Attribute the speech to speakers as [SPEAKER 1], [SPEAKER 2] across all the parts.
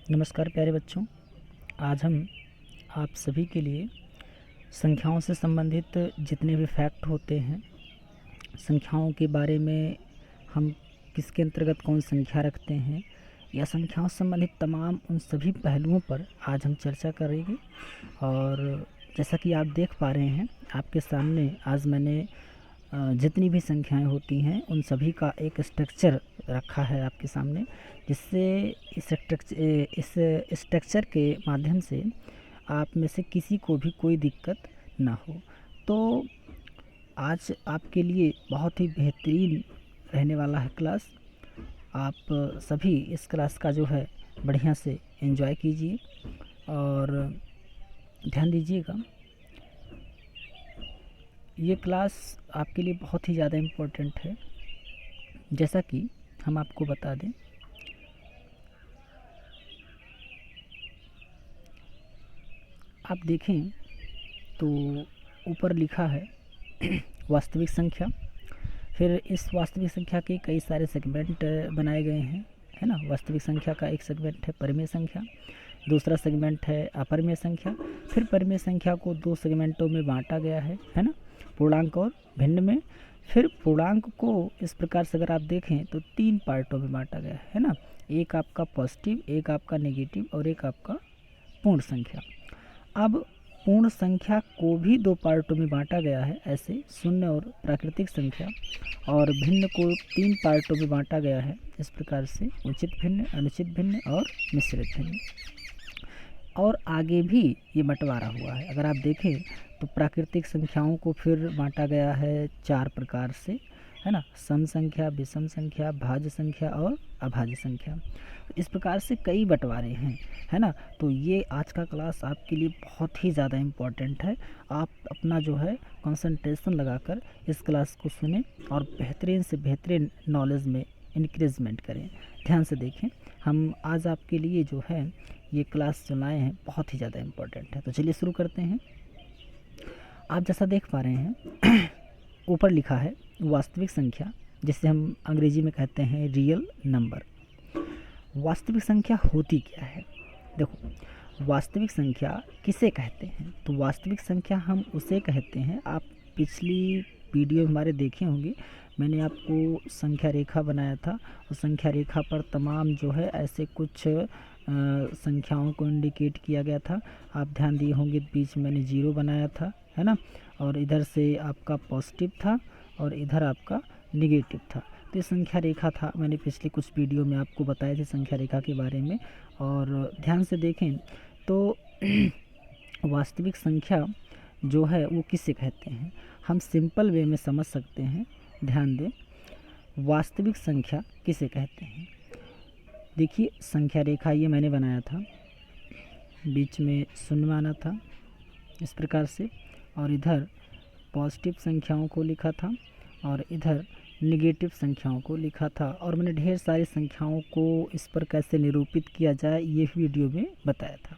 [SPEAKER 1] नमस्कार प्यारे बच्चों। आज हम आप सभी के लिए संख्याओं से संबंधित जितने भी फैक्ट होते हैं, संख्याओं के बारे में, हम किसके अंतर्गत कौन संख्या रखते हैं या संख्याओं से संबंधित तमाम उन सभी पहलुओं पर आज हम चर्चा करेंगे। और जैसा कि आप देख पा रहे हैं आपके सामने, आज मैंने जितनी भी संख्याएं होती हैं उन सभी का एक स्ट्रक्चर रखा है आपके सामने, जिससे इस स्ट्रक्चर के माध्यम से आप में से किसी को भी कोई दिक्कत ना हो। तो आज आपके लिए बहुत ही बेहतरीन रहने वाला है क्लास। आप सभी इस क्लास का जो है बढ़िया से एंजॉय कीजिए और ध्यान दीजिएगा। ये क्लास आपके लिए बहुत ही ज़्यादा इम्पोर्टेंट है। जैसा कि हम आपको बता दें, आप देखें तो ऊपर लिखा है वास्तविक संख्या। फिर इस वास्तविक संख्या के कई सारे सेगमेंट बनाए गए हैं, है ना। वास्तविक संख्या का एक सेगमेंट है परिमेय संख्या, दूसरा सेगमेंट है अपरिमेय संख्या। फिर परिमेय संख्या को दो सेगमेंटों में बांटा गया है ना, पूर्णांक और भिन्न में। फिर पूर्णांक को इस प्रकार से अगर आप देखें तो तीन पार्टों में बांटा गया है ना, एक आपका पॉजिटिव, एक आपका नेगेटिव और एक आपका पूर्ण संख्या। अब पूर्ण संख्या को भी दो पार्टों में बांटा गया है, ऐसे शून्य और प्राकृतिक संख्या। और भिन्न को तीन पार्टों में बांटा गया है, इस प्रकार से उचित भिन्न, अनुचित भिन्न और मिश्रित भिन्न। और आगे भी ये बंटवारा हुआ है। अगर आप देखें तो प्राकृतिक संख्याओं को फिर बांटा गया है चार प्रकार से, है ना, सम संख्या, विषम संख्या, भाज्य संख्या और अभाज्य संख्या। इस प्रकार से कई बंटवारे हैं, है ना। तो ये आज का क्लास आपके लिए बहुत ही ज़्यादा इम्पोर्टेंट है। आप अपना जो है कंसंट्रेशन लगाकर इस क्लास को सुने और बेहतरीन से बेहतरीन नॉलेज में इंक्रीजमेंट करें। ध्यान से देखें, हम आज आपके लिए जो है ये क्लास जो लाए हैं बहुत ही ज़्यादा इम्पोर्टेंट है। तो चलिए शुरू करते हैं। आप जैसा देख पा रहे हैं ऊपर लिखा है वास्तविक संख्या, जिसे हम अंग्रेजी में कहते हैं रियल नंबर। वास्तविक संख्या होती क्या है? देखो, वास्तविक संख्या किसे कहते हैं? तो वास्तविक संख्या हम उसे कहते हैं, आप पिछली वीडियो हमारे देखे होंगे, मैंने आपको संख्या रेखा बनाया था और संख्या रेखा पर तमाम जो है ऐसे कुछ संख्याओं को इंडिकेट किया गया था। आप ध्यान दिए होंगे, बीच में मैंने जीरो बनाया था, है ना, और इधर से आपका पॉजिटिव था और इधर आपका निगेटिव था। तो ये संख्या रेखा था, मैंने पिछले कुछ वीडियो में आपको बताए थे संख्या रेखा के बारे में। और ध्यान से देखें तो वास्तविक संख्या जो है वो किसे कहते हैं, हम सिंपल वे में समझ सकते हैं। ध्यान दें, वास्तविक संख्या किसे कहते हैं। देखिए, संख्या रेखा ये मैंने बनाया था, बीच में शून्य माना था इस प्रकार से, और इधर पॉजिटिव संख्याओं को लिखा था और इधर निगेटिव संख्याओं को लिखा था। और मैंने ढेर सारी संख्याओं को इस पर कैसे निरूपित किया जाए ये वीडियो में बताया था।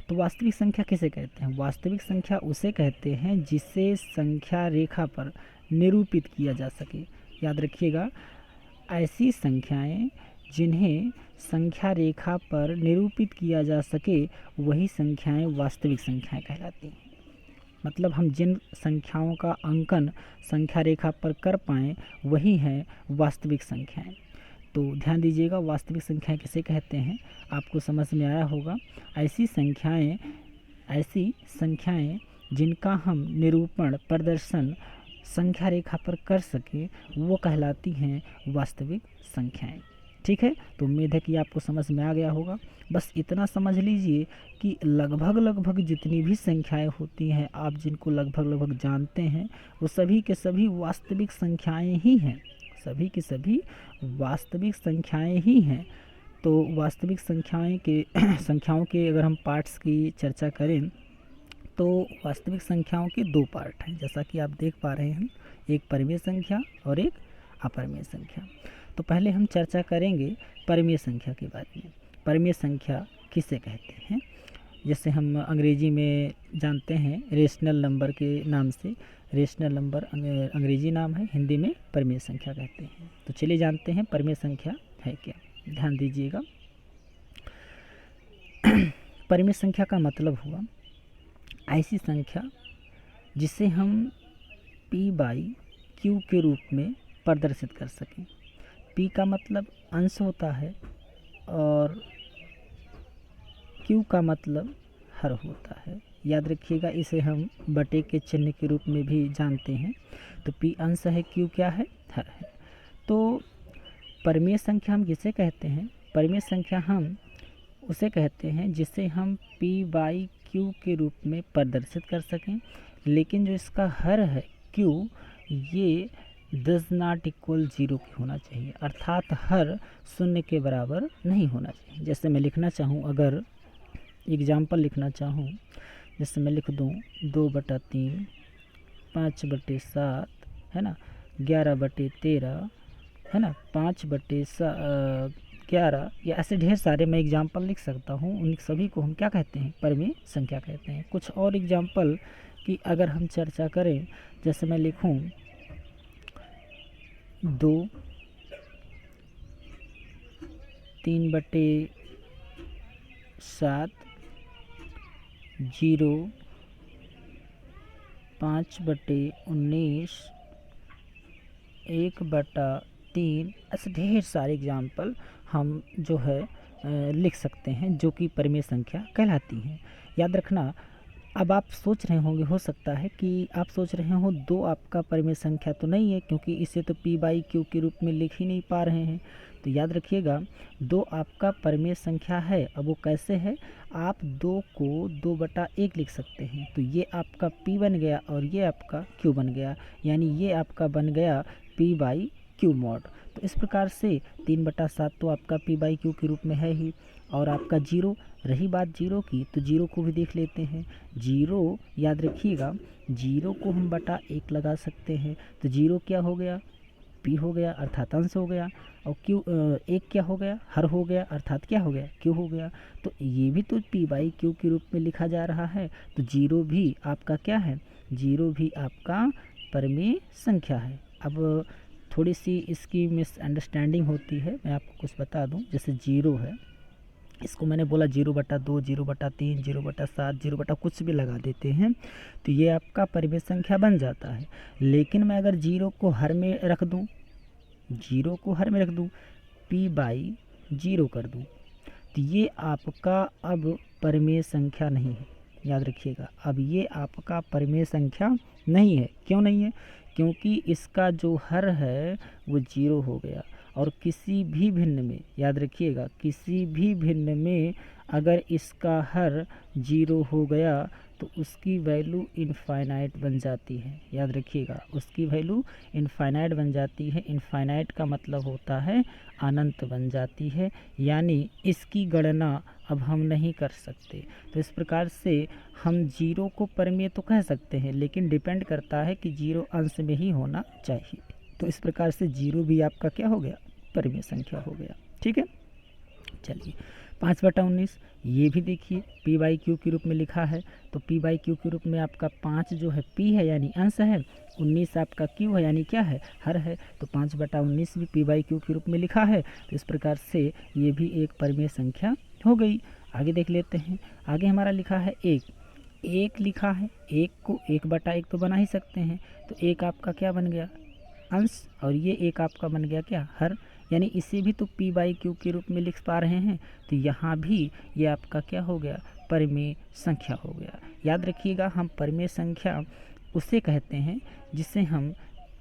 [SPEAKER 1] तो वास्तविक संख्या किसे कहते हैं? वास्तविक संख्या उसे कहते हैं जिसे संख्या रेखा पर निरूपित किया जा सके। याद रखिएगा, ऐसी संख्याएं जिन्हें संख्या रेखा पर निरूपित किया जा सके वही संख्याएं वास्तविक संख्याएं कहलाती हैं। मतलब हम जिन संख्याओं का अंकन संख्या रेखा पर कर पाएँ वही हैं वास्तविक संख्याएं। तो ध्यान दीजिएगा, वास्तविक संख्याएं किसे कहते हैं आपको समझ में आया होगा। ऐसी संख्याएं जिनका हम निरूपण, प्रदर्शन संख्या रेखा पर कर सके वो कहलाती हैं वास्तविक संख्याएं। ठीक है, तो उम्मीद है कि आपको समझ में आ गया होगा। बस इतना समझ लीजिए कि लगभग जितनी भी संख्याएं होती हैं, आप जिनको लगभग जानते हैं, वो सभी के सभी वास्तविक संख्याएं ही हैं, सभी की सभी वास्तविक संख्याएं ही हैं। तो वास्तविक संख्याओं के अगर हम पार्ट्स की चर्चा करें तो वास्तविक संख्याओं के दो पार्ट हैं, जैसा कि आप देख पा रहे हैं, एक परिमेय संख्या और एक अपरिमेय संख्या। तो पहले हम चर्चा करेंगे परिमेय संख्या के बारे में। परिमेय संख्या किसे कहते हैं? जैसे हम अंग्रेजी में जानते हैं रेशनल नंबर के नाम से, रेशनल नंबर अंग्रेजी नाम है, हिंदी में परिमेय संख्या कहते हैं। तो चलिए जानते हैं परिमेय संख्या है क्या। ध्यान दीजिएगा, परिमेय संख्या का मतलब हुआ ऐसी संख्या जिसे हम p बाई क्यू के रूप में प्रदर्शित कर सकें। p का मतलब अंश होता है और q का मतलब हर होता है। याद रखिएगा, इसे हम बटे के चिन्ह के रूप में भी जानते हैं। तो p अंश है, q क्या है, हर है। तो परिमेय संख्या हम किसे कहते हैं? परिमेय संख्या हम उसे कहते हैं जिसे हम p बाई क्यू के रूप में प्रदर्शित कर सकें, लेकिन जो इसका हर है q, ये डज नॉट इक्वल 0 की होना चाहिए, अर्थात हर शून्य के बराबर नहीं होना चाहिए। जैसे मैं लिखना चाहूँ, अगर एग्जाम्पल लिखना चाहूँ, जैसे मैं लिख दूँ 2/3, 5/7, है ना, 11/13, है ना, 5/11, या ऐसे ढेर सारे मैं एग्जाम्पल लिख सकता हूँ। उन सभी को हम क्या कहते हैं? परिमेय संख्या कहते हैं। कुछ और एग्जाम्पल की अगर हम चर्चा करें, जैसे मैं लिखूँ 2, 3/7, 0, 5/19, 1/3, ऐसे ढेर सारे एग्जाम्पल हम जो है लिख सकते हैं, जो कि परिमेय संख्या कहलाती हैं। याद रखना, अब आप सोच रहे होंगे, हो सकता है कि आप सोच रहे हो 2 आपका परिमेय संख्या तो नहीं है, क्योंकि इसे तो p बाई क्यू के रूप में लिख ही नहीं पा रहे हैं। तो याद रखिएगा, 2 आपका परिमेय संख्या है। अब वो कैसे है? आप 2 को 2/1 लिख सकते हैं। तो ये आपका p बन गया और ये आपका q बन गया, यानी ये आपका बन गया p बाई क्यू मॉड। तो इस प्रकार से 3/7 तो आपका p बाई क्यू के रूप में है ही, और आपका 0। रही बात 0 की, तो 0 को भी देख लेते हैं। 0, याद रखिएगा, 0 को हम बटा 1 लगा सकते हैं। तो 0 क्या हो गया? p हो गया, अर्थात अंश हो गया। और q 1 क्या हो गया? हर हो गया, अर्थात क्या हो गया? q हो गया। तो ये भी तो p बाई क्यू के रूप में लिखा जा रहा है। तो 0 भी आपका क्या है? 0 भी आपका परिमेय संख्या है। अब थोड़ी सी इसकी मिसअंडरस्टैंडिंग होती है, मैं आपको कुछ बता दूं। जैसे 0 है, इसको मैंने बोला 0/2, 0/3, 0/7, 0 कुछ भी लगा देते हैं, तो ये आपका परिमेय संख्या बन जाता है। लेकिन मैं अगर 0 को हर में रख दूं, 0 को हर में रख दूं, p बाई 0 कर दूं, तो ये आपका अब परिमेय संख्या नहीं है। याद रखिएगा, अब ये आपका परिमेय संख्या नहीं है। क्यों नहीं है? क्योंकि इसका जो हर है वो 0 हो गया, और किसी भी भिन्न में, याद रखिएगा, किसी भी भिन्न में अगर इसका हर 0 हो गया तो उसकी वैल्यू इनफाइनाइट बन जाती है। याद रखिएगा, उसकी वैल्यू इनफाइनाइट बन जाती है। इनफाइनाइट का मतलब होता है अनंत बन जाती है, यानी इसकी गणना अब हम नहीं कर सकते। तो इस प्रकार से हम 0 को परिमेय तो कह सकते हैं, लेकिन डिपेंड करता है कि 0 अंश में ही होना चाहिए। तो इस प्रकार से 0 भी आपका क्या हो गया? परिमेय संख्या हो गया। ठीक है, चलिए 5/19, ये भी देखिए p बाई क्यू के रूप में लिखा है। तो p बाई क्यू के रूप में आपका 5 जो है p है, यानी अंश है। 19 आपका q है, यानी क्या है? हर है। तो 5/19 भी p बाई क्यू के रूप में लिखा है। तो इस प्रकार से ये भी एक परिमेय संख्या हो गई। आगे देख लेते हैं। आगे हमारा लिखा है 1 लिखा है। 1 को 1/1 तो बना ही सकते हैं। तो 1 आपका क्या बन गया? अंश, और ये 1 आपका बन गया क्या? हर, यानी इसे भी तो p बाई क्यू के रूप में लिख पा रहे हैं। तो यहाँ भी ये आपका क्या हो गया? परिमेय संख्या हो गया। याद रखिएगा, हम परिमेय संख्या उसे कहते हैं जिसे हम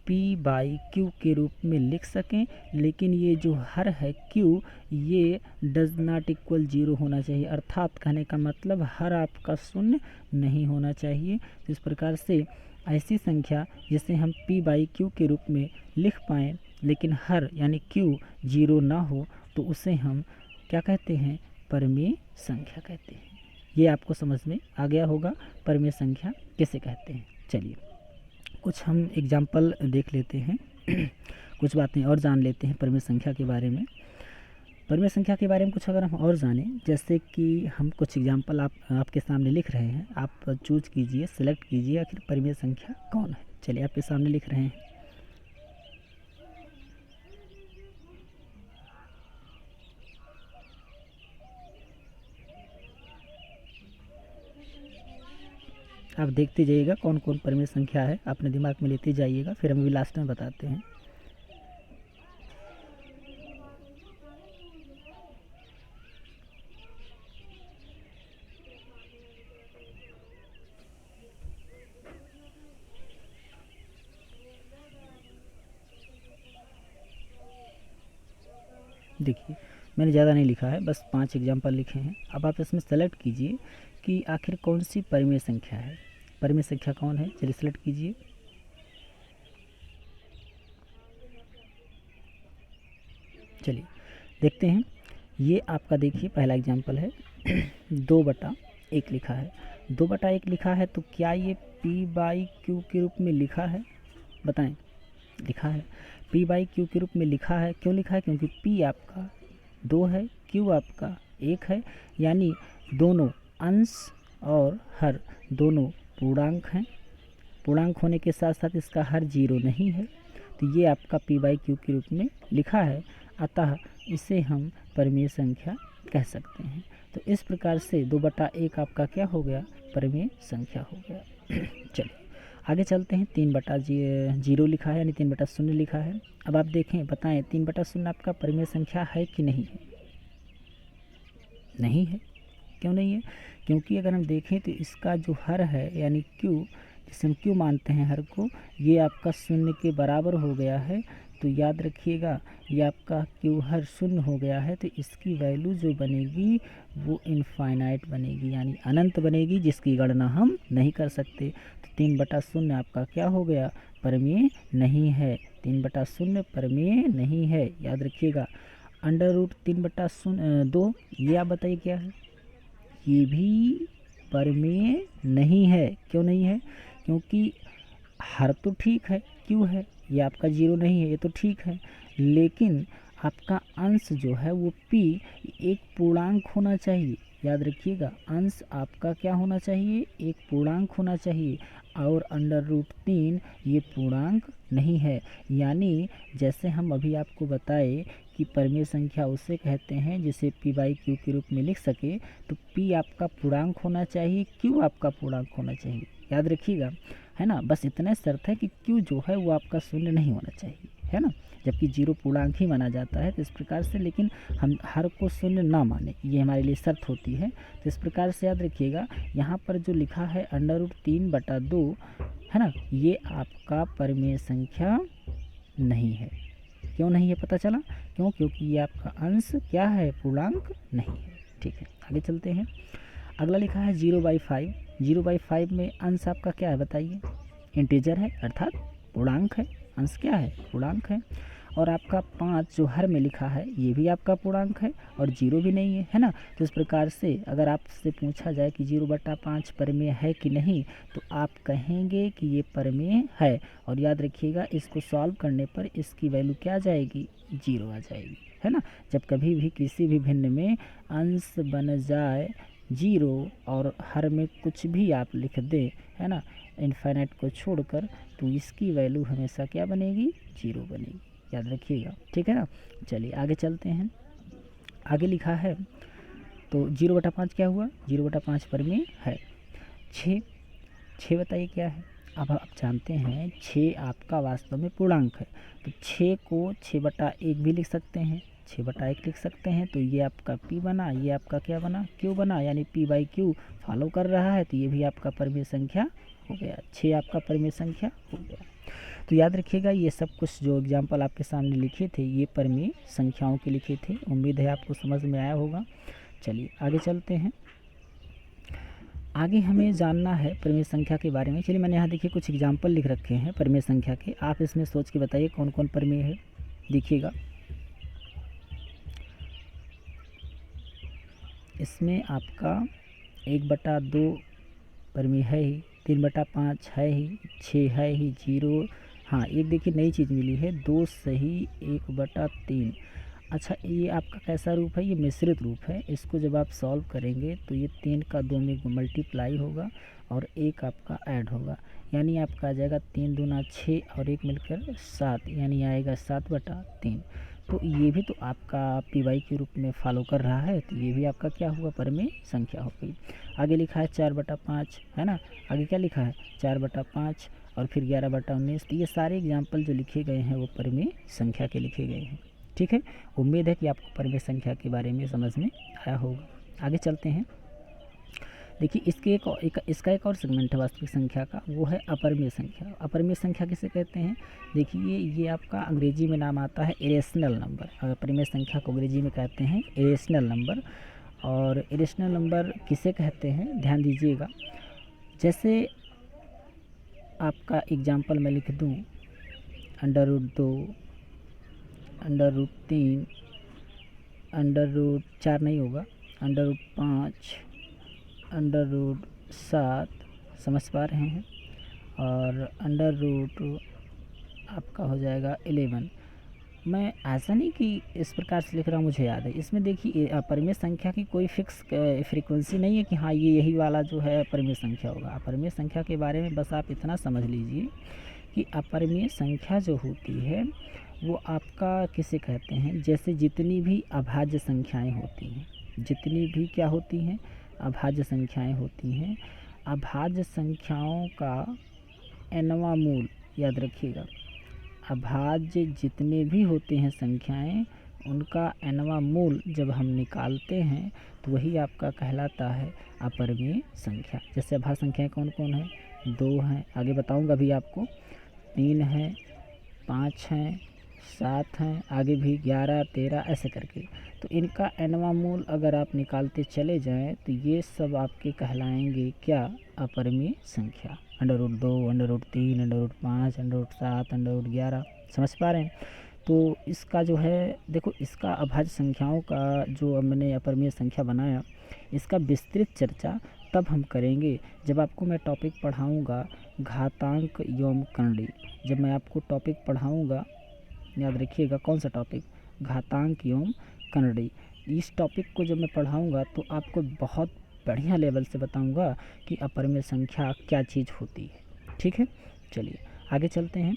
[SPEAKER 1] p बाई क्यू के रूप में लिख सकें, लेकिन ये जो हर है q, ये डज नॉट इक्वल 0 होना चाहिए, अर्थात कहने का मतलब हर आपका शून्य नहीं होना चाहिए। तो इस प्रकार से ऐसी संख्या जिसे हम p बाई क्यू के रूप में लिख पाएँ, लेकिन हर यानी q 0 ना हो, तो उसे हम क्या कहते हैं? परिमेय संख्या कहते हैं। ये आपको समझ में आ गया होगा परिमेय संख्या किसे कहते हैं। चलिए कुछ हम एग्जाम्पल देख लेते हैं कुछ बातें और जान लेते हैं परिमेय संख्या के बारे में। परिमेय संख्या के बारे में कुछ अगर हम और जानें, जैसे कि हम कुछ एग्जाम्पल आपके सामने लिख रहे हैं, आप चूज कीजिए, सेलेक्ट कीजिए आखिर परिमेय संख्या कौन है। चलिए आपके सामने लिख रहे हैं। आप देखते जाइएगा कौन कौन परिमेय संख्या है, अपने दिमाग में लेते जाइएगा, फिर हम भी लास्ट में बताते हैं। देखिए मैंने ज़्यादा नहीं लिखा है, बस 5 एग्जाम्पल लिखे हैं। अब आप इसमें सेलेक्ट कीजिए कि आखिर कौन सी परिमेय संख्या है, परिमेय संख्या कौन है, चलिए सेलेक्ट कीजिए। चलिए देखते हैं, ये आपका देखिए पहला एग्जाम्पल है 2/1 लिखा है। 2/1 लिखा है तो क्या ये p/q के रूप में लिखा है, बताएं। लिखा है, p/q के रूप में लिखा है। क्यों लिखा है? क्योंकि p आपका 2 है, q आपका 1 है, यानी दोनों अंश और हर दोनों पूर्णांक हैं। पूर्णांक होने के साथ साथ इसका हर 0 नहीं है, तो ये आपका p/q के रूप में लिखा है, अतः इसे हम परिमेय संख्या कह सकते हैं। तो इस प्रकार से 2/1 आपका क्या हो गया, परिमेय संख्या हो गया। चलिए आगे चलते हैं। 3/0 लिखा है, यानी 3/0 लिखा है। अब आप देखें, बताएं 3/0 आपका परिमेय संख्या है कि नहीं है? नहीं है। क्यों नहीं है? क्योंकि अगर हम देखें तो इसका जो हर है यानी q, जिसे हम q मानते हैं हर को, ये आपका 0 के बराबर हो गया है। तो याद रखिएगा, ये आपका q हर 0 हो गया है, तो इसकी वैल्यू जो बनेगी वो इनफाइनाइट बनेगी, यानी अनंत बनेगी, जिसकी गणना हम नहीं कर सकते। तो 3/0 आपका क्या हो गया, परिमेय नहीं है। 3/0 परिमेय नहीं है, याद रखिएगा। √3/2 ये आप बताइए क्या है? ये भी परिमेय नहीं है। क्यों नहीं है? क्योंकि हर तो ठीक है, क्यों है, ये आपका 0 नहीं है, ये तो ठीक है, लेकिन आपका अंश जो है वो p एक पूर्णांक होना चाहिए। याद रखिएगा, अंश आपका क्या होना चाहिए, एक पूर्णांक होना चाहिए, और √3 ये पूर्णांक नहीं है। यानी जैसे हम अभी आपको बताए कि परिमेय संख्या उसे कहते हैं जिसे p/q के रूप में लिख सके, तो p आपका पूर्णांक होना चाहिए, q आपका पूर्णांक होना चाहिए। याद रखिएगा, है ना। बस इतना शर्त है कि q जो है वो आपका 0 नहीं होना चाहिए, है ना, जबकि 0 पूर्णांक ही माना जाता है। तो इस प्रकार से, लेकिन हम हर को 0 ना माने, ये हमारे लिए शर्त होती है। तो इस प्रकार से याद रखिएगा, यहाँ पर जो लिखा है √3/2, है ना, ये आपका परिमेय संख्या नहीं है। क्यों नहीं है पता चला? क्यों? क्योंकि ये आपका अंश क्या है, पूर्णांक नहीं है। ठीक है, आगे चलते हैं। अगला लिखा है 0/5। 0/5 में अंश आपका क्या है बताइए? इंटीजर है, अर्थात पूर्णांक है। अंश क्या है? पूर्णांक है। और आपका 5 जो हर में लिखा है, ये भी आपका पूर्णांक है, और 0 भी नहीं है, है ना। तो इस प्रकार से अगर आपसे पूछा जाए कि 0/5 परिमेय है कि नहीं, तो आप कहेंगे कि ये परिमेय है। और याद रखिएगा, इसको सॉल्व करने पर इसकी वैल्यू क्या आ जाएगी, 0 आ जाएगी, है ना। जब कभी भी किसी भी भिन्न में अंश बन जाए 0 और हर में कुछ भी आप लिख दें, है ना, इनफाइनाइट को छोड़कर, तो इसकी वैल्यू हमेशा क्या बनेगी, 0 बनेगी। याद रखिएगा, ठीक है ना। चलिए आगे चलते हैं। आगे लिखा है तो 0/5 क्या हुआ, 0/5 परिमेय है। 6 बताइए क्या है? अब आप जानते हैं 6 आपका वास्तव में पूर्णांक है, तो 6 को 6/1 भी लिख सकते हैं, 6/1 लिख सकते हैं। तो ये आपका p बना, ये आपका क्या बना, q बना, यानी p/q फॉलो कर रहा है, तो ये भी आपका परिमेय संख्या हो गया। 6 आपका परिमेय संख्या हो गया। तो याद रखिएगा, ये सब कुछ जो एग्जाम्पल आपके सामने लिखे थे, ये परिमेय संख्याओं के लिखे थे। उम्मीद है आपको समझ में आया होगा। चलिए आगे चलते हैं। आगे हमें जानना है परिमेय संख्या के बारे में। चलिए मैंने यहाँ देखिए कुछ एग्जाम्पल लिख रखे हैं परिमेय संख्या के, आप इसमें सोच के बताइए कौन कौन परिमेय है। देखिएगा, इसमें आपका 1/2 परिमेय है ही, 3/5 है ही, 6 है ही, 0, हाँ एक देखिए नई चीज़ मिली है, 2 सही 1/3। अच्छा, ये आपका कैसा रूप है, ये मिश्रित रूप है। इसको जब आप सॉल्व करेंगे तो ये 3 का 2 में मल्टीप्लाई होगा और 1 आपका ऐड होगा, यानी आपका आ जाएगा 3 दूना 6 और 1 मिलकर 7, यानी आएगा 7/3। तो ये भी तो आपका पी के रूप में फॉलो कर रहा है, तो ये भी आपका क्या हुआ, परिमेय संख्या हो गई। आगे लिखा है 4/5, है ना, आगे क्या लिखा है 4/5 और फिर 11/19। तो ये सारे एग्जाम्पल जो लिखे गए हैं वो परिमेय संख्या के लिखे गए हैं। ठीक है, उम्मीद है कि आपको परिमेय संख्या के बारे में समझ में आया होगा। आगे चलते हैं। देखिए इसका एक और सेगमेंट है वास्तविक संख्या का, वो है अपरिमेय संख्या। अपरिमेय संख्या किसे कहते हैं? देखिए ये आपका अंग्रेजी में नाम आता है इरेशनल नंबर। अपरिमेय संख्या को अंग्रेजी में कहते हैं इरेशनल नंबर। और इरेशनल नंबर किसे कहते हैं, ध्यान दीजिएगा। जैसे आपका एग्जाम्पल मैं लिख दूँ, √2, √3, √4 नहीं होगा, √5, √7, समझ पा रहे हैं, और आपका हो जाएगा 11। मैं ऐसा नहीं कि इस प्रकार से लिख रहा हूँ, मुझे याद है। इसमें देखिए अपरिमेय संख्या की कोई फिक्स फ्रीक्वेंसी नहीं है कि हाँ ये यही वाला जो है अपरिमेय संख्या होगा। अपरिमेय संख्या के बारे में बस आप इतना समझ लीजिए कि अपरिमेय संख्या जो होती है वो आपका किसे कहते हैं, जैसे जितनी भी अभाज्य संख्याएं होती हैं, जितनी भी क्या होती हैं, अभाज्य संख्याएं होती हैं, अभाज्य संख्याओं का nवां मूल, याद रखिएगा, अभाज्य जितने भी होते हैं संख्याएं, उनका nवां मूल जब हम निकालते हैं तो वही आपका कहलाता है अपरिमेय संख्या। जैसे अभाज्य संख्याएं कौन कौन है, 2 हैं, आगे बताऊंगा अभी आपको, 3 हैं, 5 हैं, 7 हैं, आगे भी 11, 13 ऐसे करके। तो इनका nवां मूल अगर आप निकालते चले जाएं तो ये सब आपके कहलाएंगे क्या, अपरिमेय संख्या। √2, √3, √5, √7, √11, समझ पा रहे हैं। तो इसका जो है देखो, इसका अभाज्य संख्याओं का जो अब मैंने अपरिमेय संख्या बनाया, इसका विस्तृत चर्चा तब हम करेंगे जब आपको मैं टॉपिक पढ़ाऊँगा घातांक एवं करणीय। जब मैं आपको टॉपिक पढ़ाऊँगा, याद रखिएगा कौन सा टॉपिक, घातांक एवं करणीय। इस टॉपिक को जब मैं पढ़ाऊँगा तो आपको बहुत बढ़िया लेवल से बताऊँगा कि अपरिमेय संख्या क्या चीज़ होती है। ठीक है, चलिए आगे चलते हैं।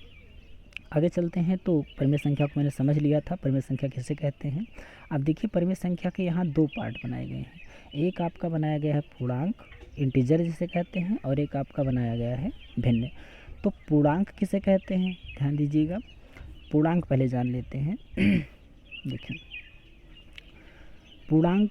[SPEAKER 1] आगे चलते हैं तो परिमेय संख्या को मैंने समझ लिया था, परिमेय संख्या किसे कहते हैं। अब देखिए परिमेय संख्या के यहाँ 2 पार्ट बनाए गए हैं। एक आपका बनाया गया है पूर्णांक, इंटीजर जिसे कहते हैं, और एक आपका बनाया गया है भिन्न। तो पूर्णांक किसे कहते हैं, ध्यान दीजिएगा। पूर्णांक पहले जान लेते हैं। देखिए पूर्णांक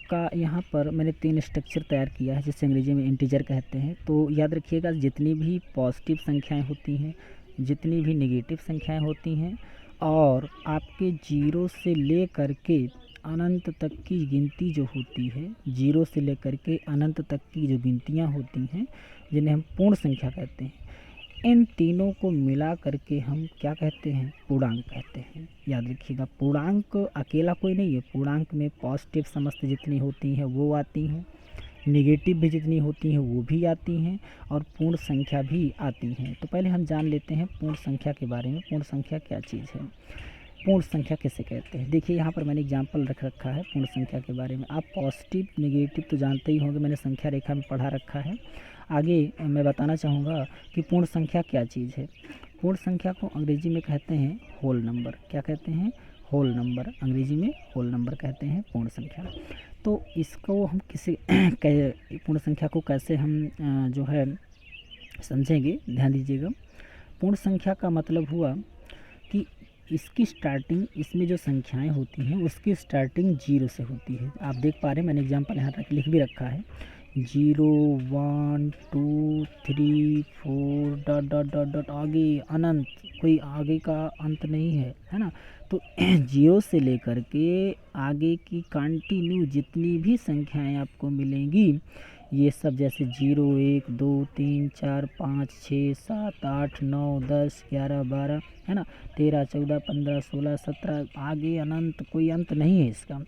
[SPEAKER 1] का यहाँ पर मैंने 3 स्ट्रक्चर तैयार किया है, जिसे अंग्रेजी में इंटीजर कहते हैं। तो याद रखिएगा, जितनी भी पॉजिटिव संख्याएं होती हैं, जितनी भी नेगेटिव संख्याएं होती हैं, और आपके 0 से ले करके अनंत तक की गिनती जो होती है, 0 से लेकर के अनंत तक की जो गिनतियाँ होती हैं, जिन्हें हम पूर्ण संख्या कहते हैं, इन तीनों को मिला करके हम क्या कहते हैं, पूर्णांक कहते हैं। याद रखिएगा, पूर्णांक अकेला कोई नहीं है। पूर्णांक में पॉजिटिव समस्त जितनी होती हैं वो आती हैं, नेगेटिव भी जितनी होती हैं वो भी आती हैं, और पूर्ण संख्या भी आती हैं। तो पहले हम जान लेते हैं पूर्ण संख्या के बारे में। पूर्ण संख्या क्या चीज़ है, पूर्ण संख्या किसे कहते हैं। देखिए यहाँ पर मैंने एग्जाम्पल रख रखा है पूर्ण संख्या के बारे में। आप पॉजिटिव नेगेटिव तो जानते ही होंगे, मैंने संख्या रेखा में पढ़ा रखा है। आगे मैं बताना चाहूँगा कि पूर्ण संख्या क्या चीज़ है। पूर्ण संख्या को अंग्रेजी में कहते हैं होल नंबर। क्या कहते हैं, होल नंबर, अंग्रेजी में होल नंबर कहते हैं पूर्ण संख्या। तो इसको हम किसी पूर्ण संख्या को कैसे हम जो है समझेंगे, ध्यान दीजिएगा। पूर्ण संख्या का मतलब हुआ कि इसकी स्टार्टिंग, इसमें जो संख्याएं होती हैं उसकी स्टार्टिंग 0 से होती है। आप देख पा रहे हैं, मैंने एग्जाम्पल यहाँ तक लिख भी रखा है, 0, 1, 2, 3, 4 डॉट डॉट डॉट डॉट आगे अनंत, कोई आगे का अंत नहीं है, है ना। तो 0 से लेकर के आगे की कंटिन्यू जितनी भी संख्याएं आपको मिलेंगी, ये सब जैसे 0, 1, 2, 3, 4, 5, 6, 7, 8, 9, 10, 11, 12, है ना, 13, 14, 15, 16, 17, आगे अनंत, कोई अंत नहीं है इसका।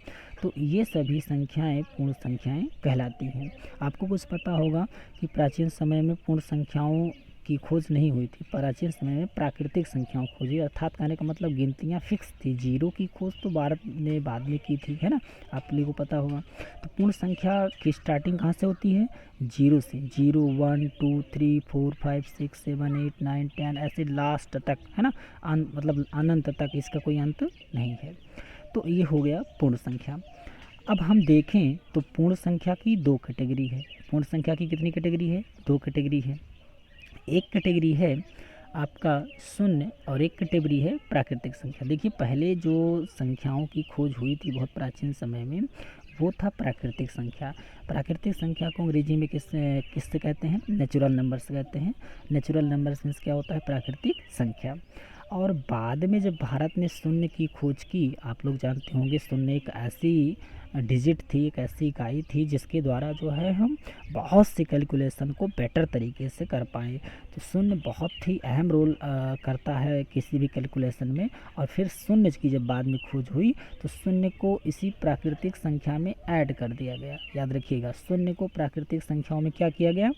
[SPEAKER 1] तो ये सभी संख्याएं पूर्ण संख्याएं कहलाती हैं। आपको कुछ पता होगा कि प्राचीन समय में पूर्ण संख्याओं की खोज नहीं हुई थी। प्राचीन समय में प्राकृतिक संख्याओं खोजी, अर्थात कहने का मतलब गिनतियाँ फिक्स थी। जीरो की खोज तो भारत ने बाद में की थी, है ना, आप लोगों को पता होगा। तो पूर्ण संख्या की स्टार्टिंग कहाँ से होती है? जीरो से। 0 1 2 3 4 5 6 7 8 9 10 ऐसे लास्ट तक, है ना, मतलब अनंत तक, इसका कोई अंत नहीं है। तो ये हो गया पूर्ण संख्या। अब हम देखें तो पूर्ण संख्या की दो कैटेगरी है। पूर्ण संख्या की कितनी कैटेगरी है? दो कैटेगरी है। एक कैटेगरी है आपका शून्य और एक कैटेगरी है प्राकृतिक संख्या। देखिए, पहले जो संख्याओं की खोज हुई थी बहुत प्राचीन समय में, वो था प्राकृतिक संख्या। प्राकृतिक संख्या को अंग्रेजी में किससे कहते हैं? नेचुरल नंबर्स कहते हैं। नेचुरल नंबर्स मीन्स क्या होता है? प्राकृतिक संख्या। और बाद में जब भारत ने शून्य की खोज की, आप लोग जानते होंगे शून्य एक ऐसी डिजिट थी, एक ऐसी इकाई थी जिसके द्वारा जो है हम बहुत सी कैलकुलेशन को बेटर तरीके से कर पाएँ। तो शून्य बहुत ही अहम रोल करता है किसी भी कैलकुलेशन में। और फिर शून्य की जब बाद में खोज हुई तो शून्य को इसी प्राकृतिक संख्या में ऐड कर दिया गया। याद रखिएगा, शून्य को प्राकृतिक संख्याओं में क्या किया गया?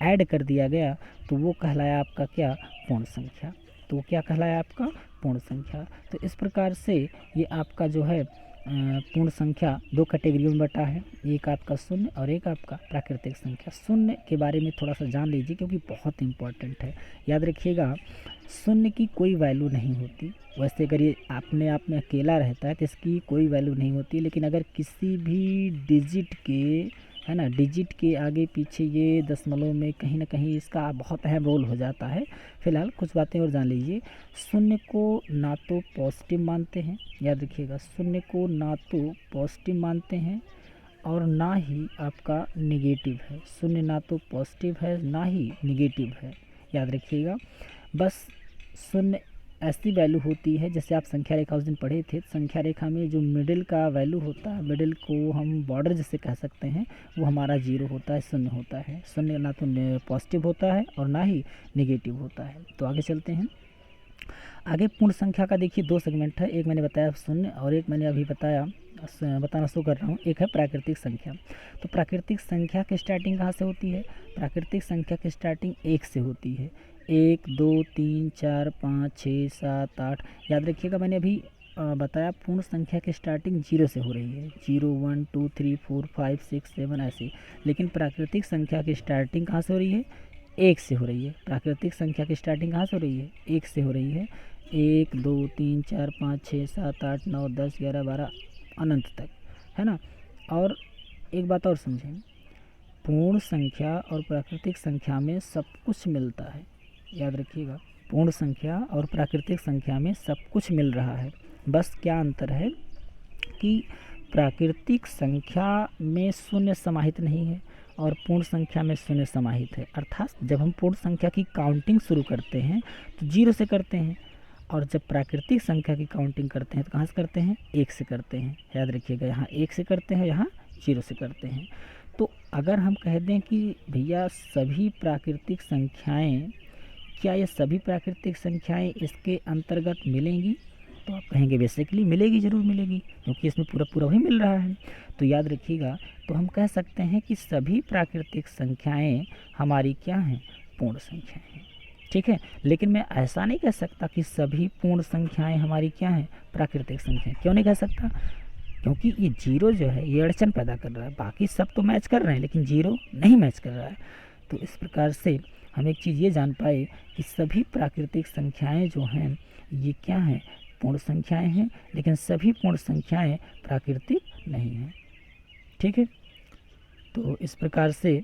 [SPEAKER 1] ऐड कर दिया गया। तो वो कहलाया आपका क्या? पूर्ण संख्या। तो क्या कहलाया आपका? पूर्ण संख्या। तो इस प्रकार से ये आपका जो है पूर्ण संख्या दो कैटेगरियों में बटा है, एक आपका शून्य और एक आपका प्राकृतिक संख्या। शून्य के बारे में थोड़ा सा जान लीजिए क्योंकि बहुत इंपॉर्टेंट है। याद रखिएगा, शून्य की कोई वैल्यू नहीं होती। वैसे अगर ये अपने आप में अकेला रहता है तो इसकी कोई वैल्यू नहीं होती, लेकिन अगर किसी भी डिजिट के, है ना, डिजिट के आगे पीछे ये दशमलव में कहीं ना कहीं इसका बहुत अहम रोल हो जाता है। फिलहाल कुछ बातें और जान लीजिए। शून्य को ना तो पॉजिटिव मानते हैं, याद रखिएगा, शून्य को ना तो पॉजिटिव मानते हैं और ना ही आपका निगेटिव है। शून्य ना तो पॉजिटिव है ना ही निगेटिव है, याद रखिएगा। बस शून्य ऐसी वैल्यू होती है, जैसे आप संख्या रेखा उस दिन पढ़े थे, संख्या रेखा में जो मिडिल का वैल्यू होता है, मिडिल को हम बॉर्डर जैसे कह सकते हैं, वो हमारा जीरो होता है, शून्य होता है। शून्य ना तो पॉजिटिव होता है और ना ही निगेटिव होता है। तो आगे चलते हैं। आगे पूर्ण संख्या का देखिए दो सेगमेंट है, एक मैंने बताया शून्य और एक मैंने अभी बताना शुरू कर रहा हूँ, एक है प्राकृतिक संख्या। तो प्राकृतिक संख्या की स्टार्टिंग कहाँ से होती है? प्राकृतिक संख्या की स्टार्टिंग एक से होती है। 1 2 3 4 5 6 7 8। याद रखिएगा, मैंने अभी बताया पूर्ण संख्या की स्टार्टिंग जीरो से हो रही है, 0 1 2 3 4 5 6 7 ऐसे। लेकिन प्राकृतिक संख्या की स्टार्टिंग कहाँ से हो रही है? एक से हो रही है। प्राकृतिक संख्या की स्टार्टिंग कहाँ से हो रही है? एक से हो रही है। 1 2 3 4 5 6 7 8 9 10 11 12 अनंत तक, है ना। और एक बात और समझें, पूर्ण संख्या और प्राकृतिक संख्या में सब कुछ मिलता है। याद रखिएगा, पूर्ण संख्या और प्राकृतिक संख्या में सब कुछ मिल रहा है। बस क्या अंतर है कि प्राकृतिक संख्या में शून्य समाहित नहीं है और पूर्ण संख्या में शून्य समाहित है। अर्थात जब हम पूर्ण संख्या की काउंटिंग शुरू करते हैं तो जीरो से करते हैं, और जब प्राकृतिक संख्या की काउंटिंग करते हैं तो कहाँ से करते हैं? एक से करते हैं। याद रखिएगा, यहाँ एक से करते हैं, यहाँ जीरो से करते हैं। तो अगर हम कह दें कि भैया सभी प्राकृतिक संख्याएं, क्या ये सभी प्राकृतिक संख्याएं इसके अंतर्गत मिलेंगी? तो आप कहेंगे बेसिकली मिलेगी, ज़रूर मिलेगी, क्योंकि इसमें पूरा पूरा ही मिल रहा है। तो याद रखिएगा, तो हम कह सकते हैं कि सभी प्राकृतिक संख्याएं हमारी क्या हैं? पूर्ण संख्याएं हैं। ठीक है, लेकिन मैं ऐसा नहीं कह सकता कि सभी पूर्ण संख्याएं हमारी क्या हैं? प्राकृतिक संख्याएं। क्यों नहीं कह सकता? क्योंकि ये जीरो जो है ये अड़चन पैदा कर रहा है। बाकी सब तो मैच कर रहे हैं लेकिन जीरो नहीं मैच कर रहा है। तो इस प्रकार से हम एक चीज़ ये जान पाए कि सभी प्राकृतिक संख्याएं जो हैं ये क्या हैं? पूर्ण संख्याएं हैं, लेकिन सभी पूर्ण संख्याएं प्राकृतिक नहीं हैं। ठीक है, तो इस प्रकार से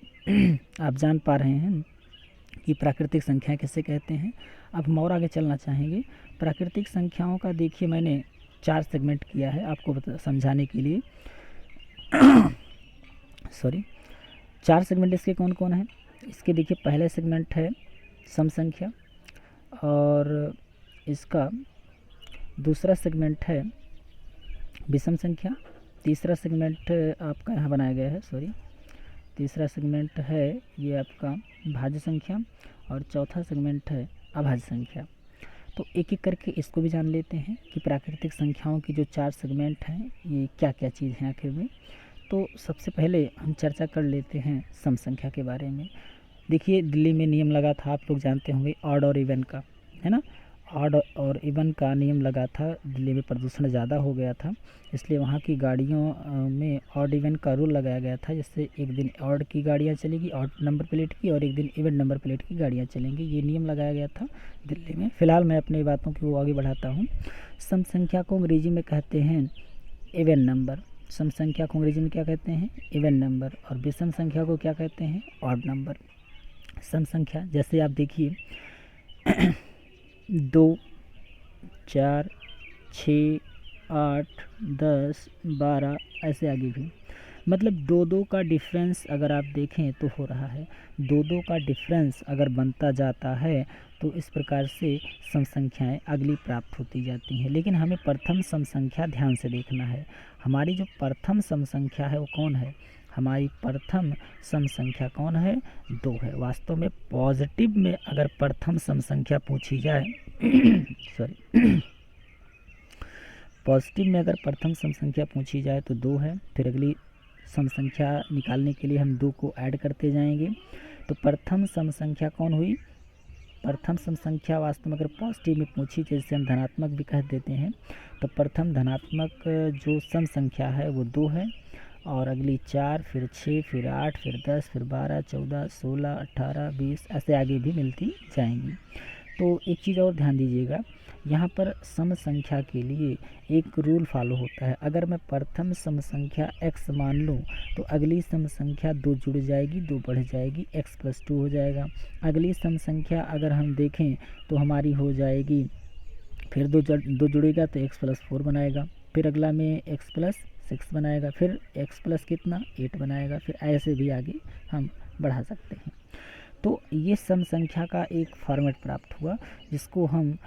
[SPEAKER 1] आप जान पा रहे हैं कि प्राकृतिक संख्याएं किसे कहते हैं। अब हम और आगे चलना चाहेंगे। प्राकृतिक संख्याओं का देखिए मैंने 4 सेगमेंट किया है आपको समझाने के लिए। सॉरी, 4 सेगमेंट इसके कौन कौन है? इसके देखिए पहले सेगमेंट है सम संख्या, और इसका दूसरा सेगमेंट है विषम संख्या, तीसरा सेगमेंट आपका यहाँ बनाया गया है, सॉरी, तीसरा सेगमेंट है ये आपका भाज्य संख्या, और चौथा सेगमेंट है अभाज्य संख्या। तो एक एक करके इसको भी जान लेते हैं कि प्राकृतिक संख्याओं की जो 4 सेगमेंट हैं ये क्या क्या चीज़ हैं आखिर में। तो सबसे पहले हम चर्चा कर लेते हैं सम संख्या के बारे में। देखिए दिल्ली में नियम लगा था, आप लोग जानते होंगे, ऑड और इवन का, है ना। ऑड और इवन का नियम लगा था, दिल्ली में प्रदूषण ज़्यादा हो गया था, इसलिए वहाँ की गाड़ियों में ऑड इवन का रूल लगाया गया था, जिससे एक दिन ऑड की गाड़ियाँ चलेगी, ऑड नंबर प्लेट की, और एक दिन इवन नंबर प्लेट की गाड़ियाँ चलेंगी। ये नियम लगाया गया था दिल्ली में। फ़िलहाल मैं अपनी बातों को आगे बढ़ाता हूँ। सम संख्या को अंग्रेजी में कहते हैं इवन नंबर। सम संख्या को अंग्रेजी में क्या कहते हैं? Even number. और विषम संख्या को क्या कहते हैं? Odd number. सम संख्या जैसे आप देखिए 2, 4, 6, 8, 10, 12, ऐसे आगे भी, मतलब 2-2 का डिफरेंस अगर आप देखें तो हो रहा है। 2-2 का डिफरेंस अगर बनता जाता है तो इस प्रकार से सम संख्याएँ अगली प्राप्त होती जाती हैं। लेकिन हमें प्रथम सम संख्या ध्यान से देखना है। हमारी जो प्रथम सम संख्या है वो कौन है? हमारी प्रथम सम संख्या कौन है? 2 है। वास्तव में पॉजिटिव में अगर प्रथम सम संख्या पूछी जाए सॉरी पॉजिटिव में अगर प्रथम सम संख्या पूछी जाए तो 2 है। फिर अगली सम संख्या निकालने के लिए हम 2 को ऐड करते जाएंगे। तो प्रथम सम संख्या कौन हुई? प्रथम सम संख्या वास्तव में अगर पॉजिटिव में पूछी, जैसे हम धनात्मक भी कह देते हैं, तो प्रथम धनात्मक जो सम संख्या है वो 2 है। और अगली 4, फिर 6, फिर 8, फिर 10, फिर 12, 14, 16, 18, 20, ऐसे आगे भी मिलती जाएंगी। तो एक चीज़ और ध्यान दीजिएगा, यहाँ पर सम संख्या के लिए एक रूल फॉलो होता है। अगर मैं प्रथम सम संख्या x मान लूँ तो अगली सम संख्या 2 जुड़ जाएगी, 2 बढ़ जाएगी, x + 2 हो जाएगा। अगली सम संख्या अगर हम देखें तो हमारी हो जाएगी, फिर 2 जुड़ेगा तो x + 4 बनाएगा, फिर अगला में x + 6 बनाएगा, फिर x + कितना 8 बनाएगा, फिर ऐसे भी आगे हम बढ़ा सकते हैं। तो ये सम संख्या का एक फॉर्मेट प्राप्त हुआ, जिसको हम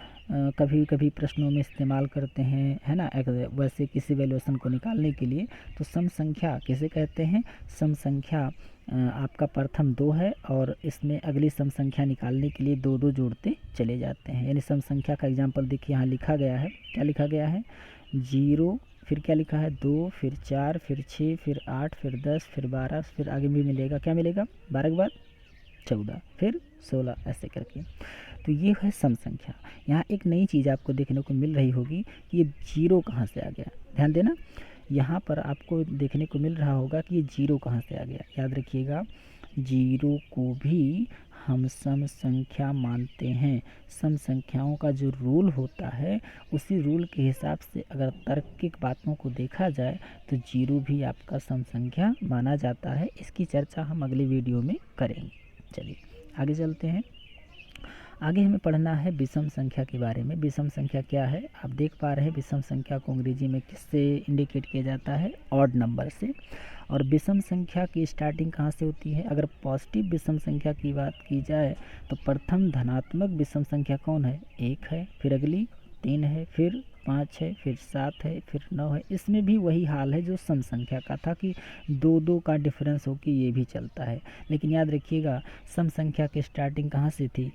[SPEAKER 1] कभी कभी प्रश्नों में इस्तेमाल करते हैं, है ना, वैसे किसी वैल्यूएशन को निकालने के लिए। तो सम संख्या किसे कहते हैं? सम संख्या आपका प्रथम 2 है और इसमें अगली सम संख्या निकालने के लिए 2-2 जोड़ते चले जाते हैं। यानी सम संख्या का एग्जाम्पल देखिए यहाँ लिखा गया है, क्या लिखा गया है? 0, फिर क्या लिखा है? 2, फिर 4, फिर 6, फिर 8, फिर 10, फिर 12, फिर आगे भी मिलेगा, क्या मिलेगा? 12 के बाद 14, फिर 16, ऐसे करके। तो ये है सम संख्या। यहाँ एक नई चीज़ आपको देखने को मिल रही होगी कि ये 0 कहाँ से आ गया। ध्यान देना, यहाँ पर आपको देखने को मिल रहा होगा कि ये 0 कहाँ से आ गया। याद रखिएगा, 0 को भी हम सम संख्या मानते हैं। सम संख्याओं का जो रूल होता है, उसी रूल के हिसाब से अगर तार्किक बातों को देखा जाए तो 0 भी आपका सम संख्या माना जाता है। इसकी चर्चा हम अगले वीडियो में करेंगे। चलिए आगे चलते हैं। आगे हमें पढ़ना है विषम संख्या के बारे में। विषम संख्या क्या है? आप देख पा रहे हैं विषम संख्या को अंग्रेजी में किससे इंडिकेट किया जाता है? ऑड नंबर से। और विषम संख्या की स्टार्टिंग कहाँ से होती है? अगर पॉजिटिव विषम संख्या की बात की जाए तो प्रथम धनात्मक विषम संख्या कौन है? 1 है, फिर अगली 3 है, फिर 5 है, फिर 7 है, फिर 9 है। इसमें भी वही हाल है जो सम संख्या का था कि 2-2 का डिफरेंस हो कि ये भी चलता है। लेकिन याद रखिएगा, सम संख्या की स्टार्टिंग कहाँ से थी?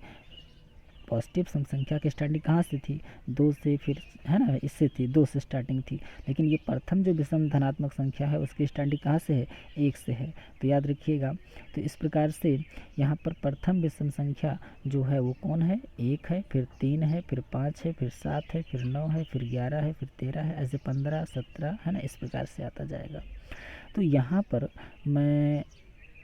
[SPEAKER 1] पॉजिटिव सम संख्या की स्टार्टिंग कहाँ से थी? 2 से, फिर है ना, इससे थी, 2 से स्टार्टिंग थी। लेकिन ये प्रथम जो विषम धनात्मक संख्या है उसकी स्टार्टिंग कहाँ से है? 1 से है। तो याद रखिएगा, तो इस प्रकार से यहाँ पर प्रथम विषम संख्या जो है वो कौन है? 1 है, फिर 3 है, फिर 5 है, फिर 7 है, फिर 9 है, फिर 11 है, फिर 13 है, ऐसे 15, 17, है ना, इस प्रकार से आता जाएगा। तो यहाँ पर मैं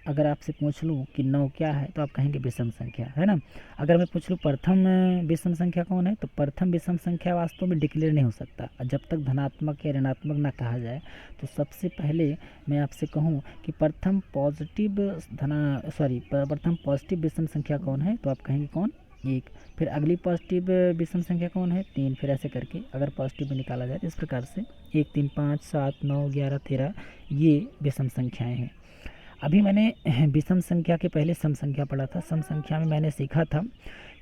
[SPEAKER 1] अगर आपसे पूछ लूँ कि 9 क्या है तो आप कहेंगे विषम संख्या, है ना। अगर मैं पूछ लूँ प्रथम विषम संख्या कौन है, तो प्रथम विषम संख्या वास्तव में डिक्लेयर नहीं हो सकता जब तक धनात्मक या ऋणात्मक ना कहा जाए। तो सबसे पहले मैं आपसे कहूँ कि प्रथम पॉजिटिव विषम संख्या कौन है, तो आप कहेंगे कौन? 1। फिर अगली पॉजिटिव विषम संख्या कौन है? 3। फिर ऐसे करके अगर पॉजिटिव में निकाला जाए तो इस प्रकार से 1, 3, 5, 7, 9, 11, 13 ये विषम संख्याएँ हैं। अभी मैंने विषम संख्या के पहले सम संख्या पढ़ा था। सम संख्या में मैंने सीखा था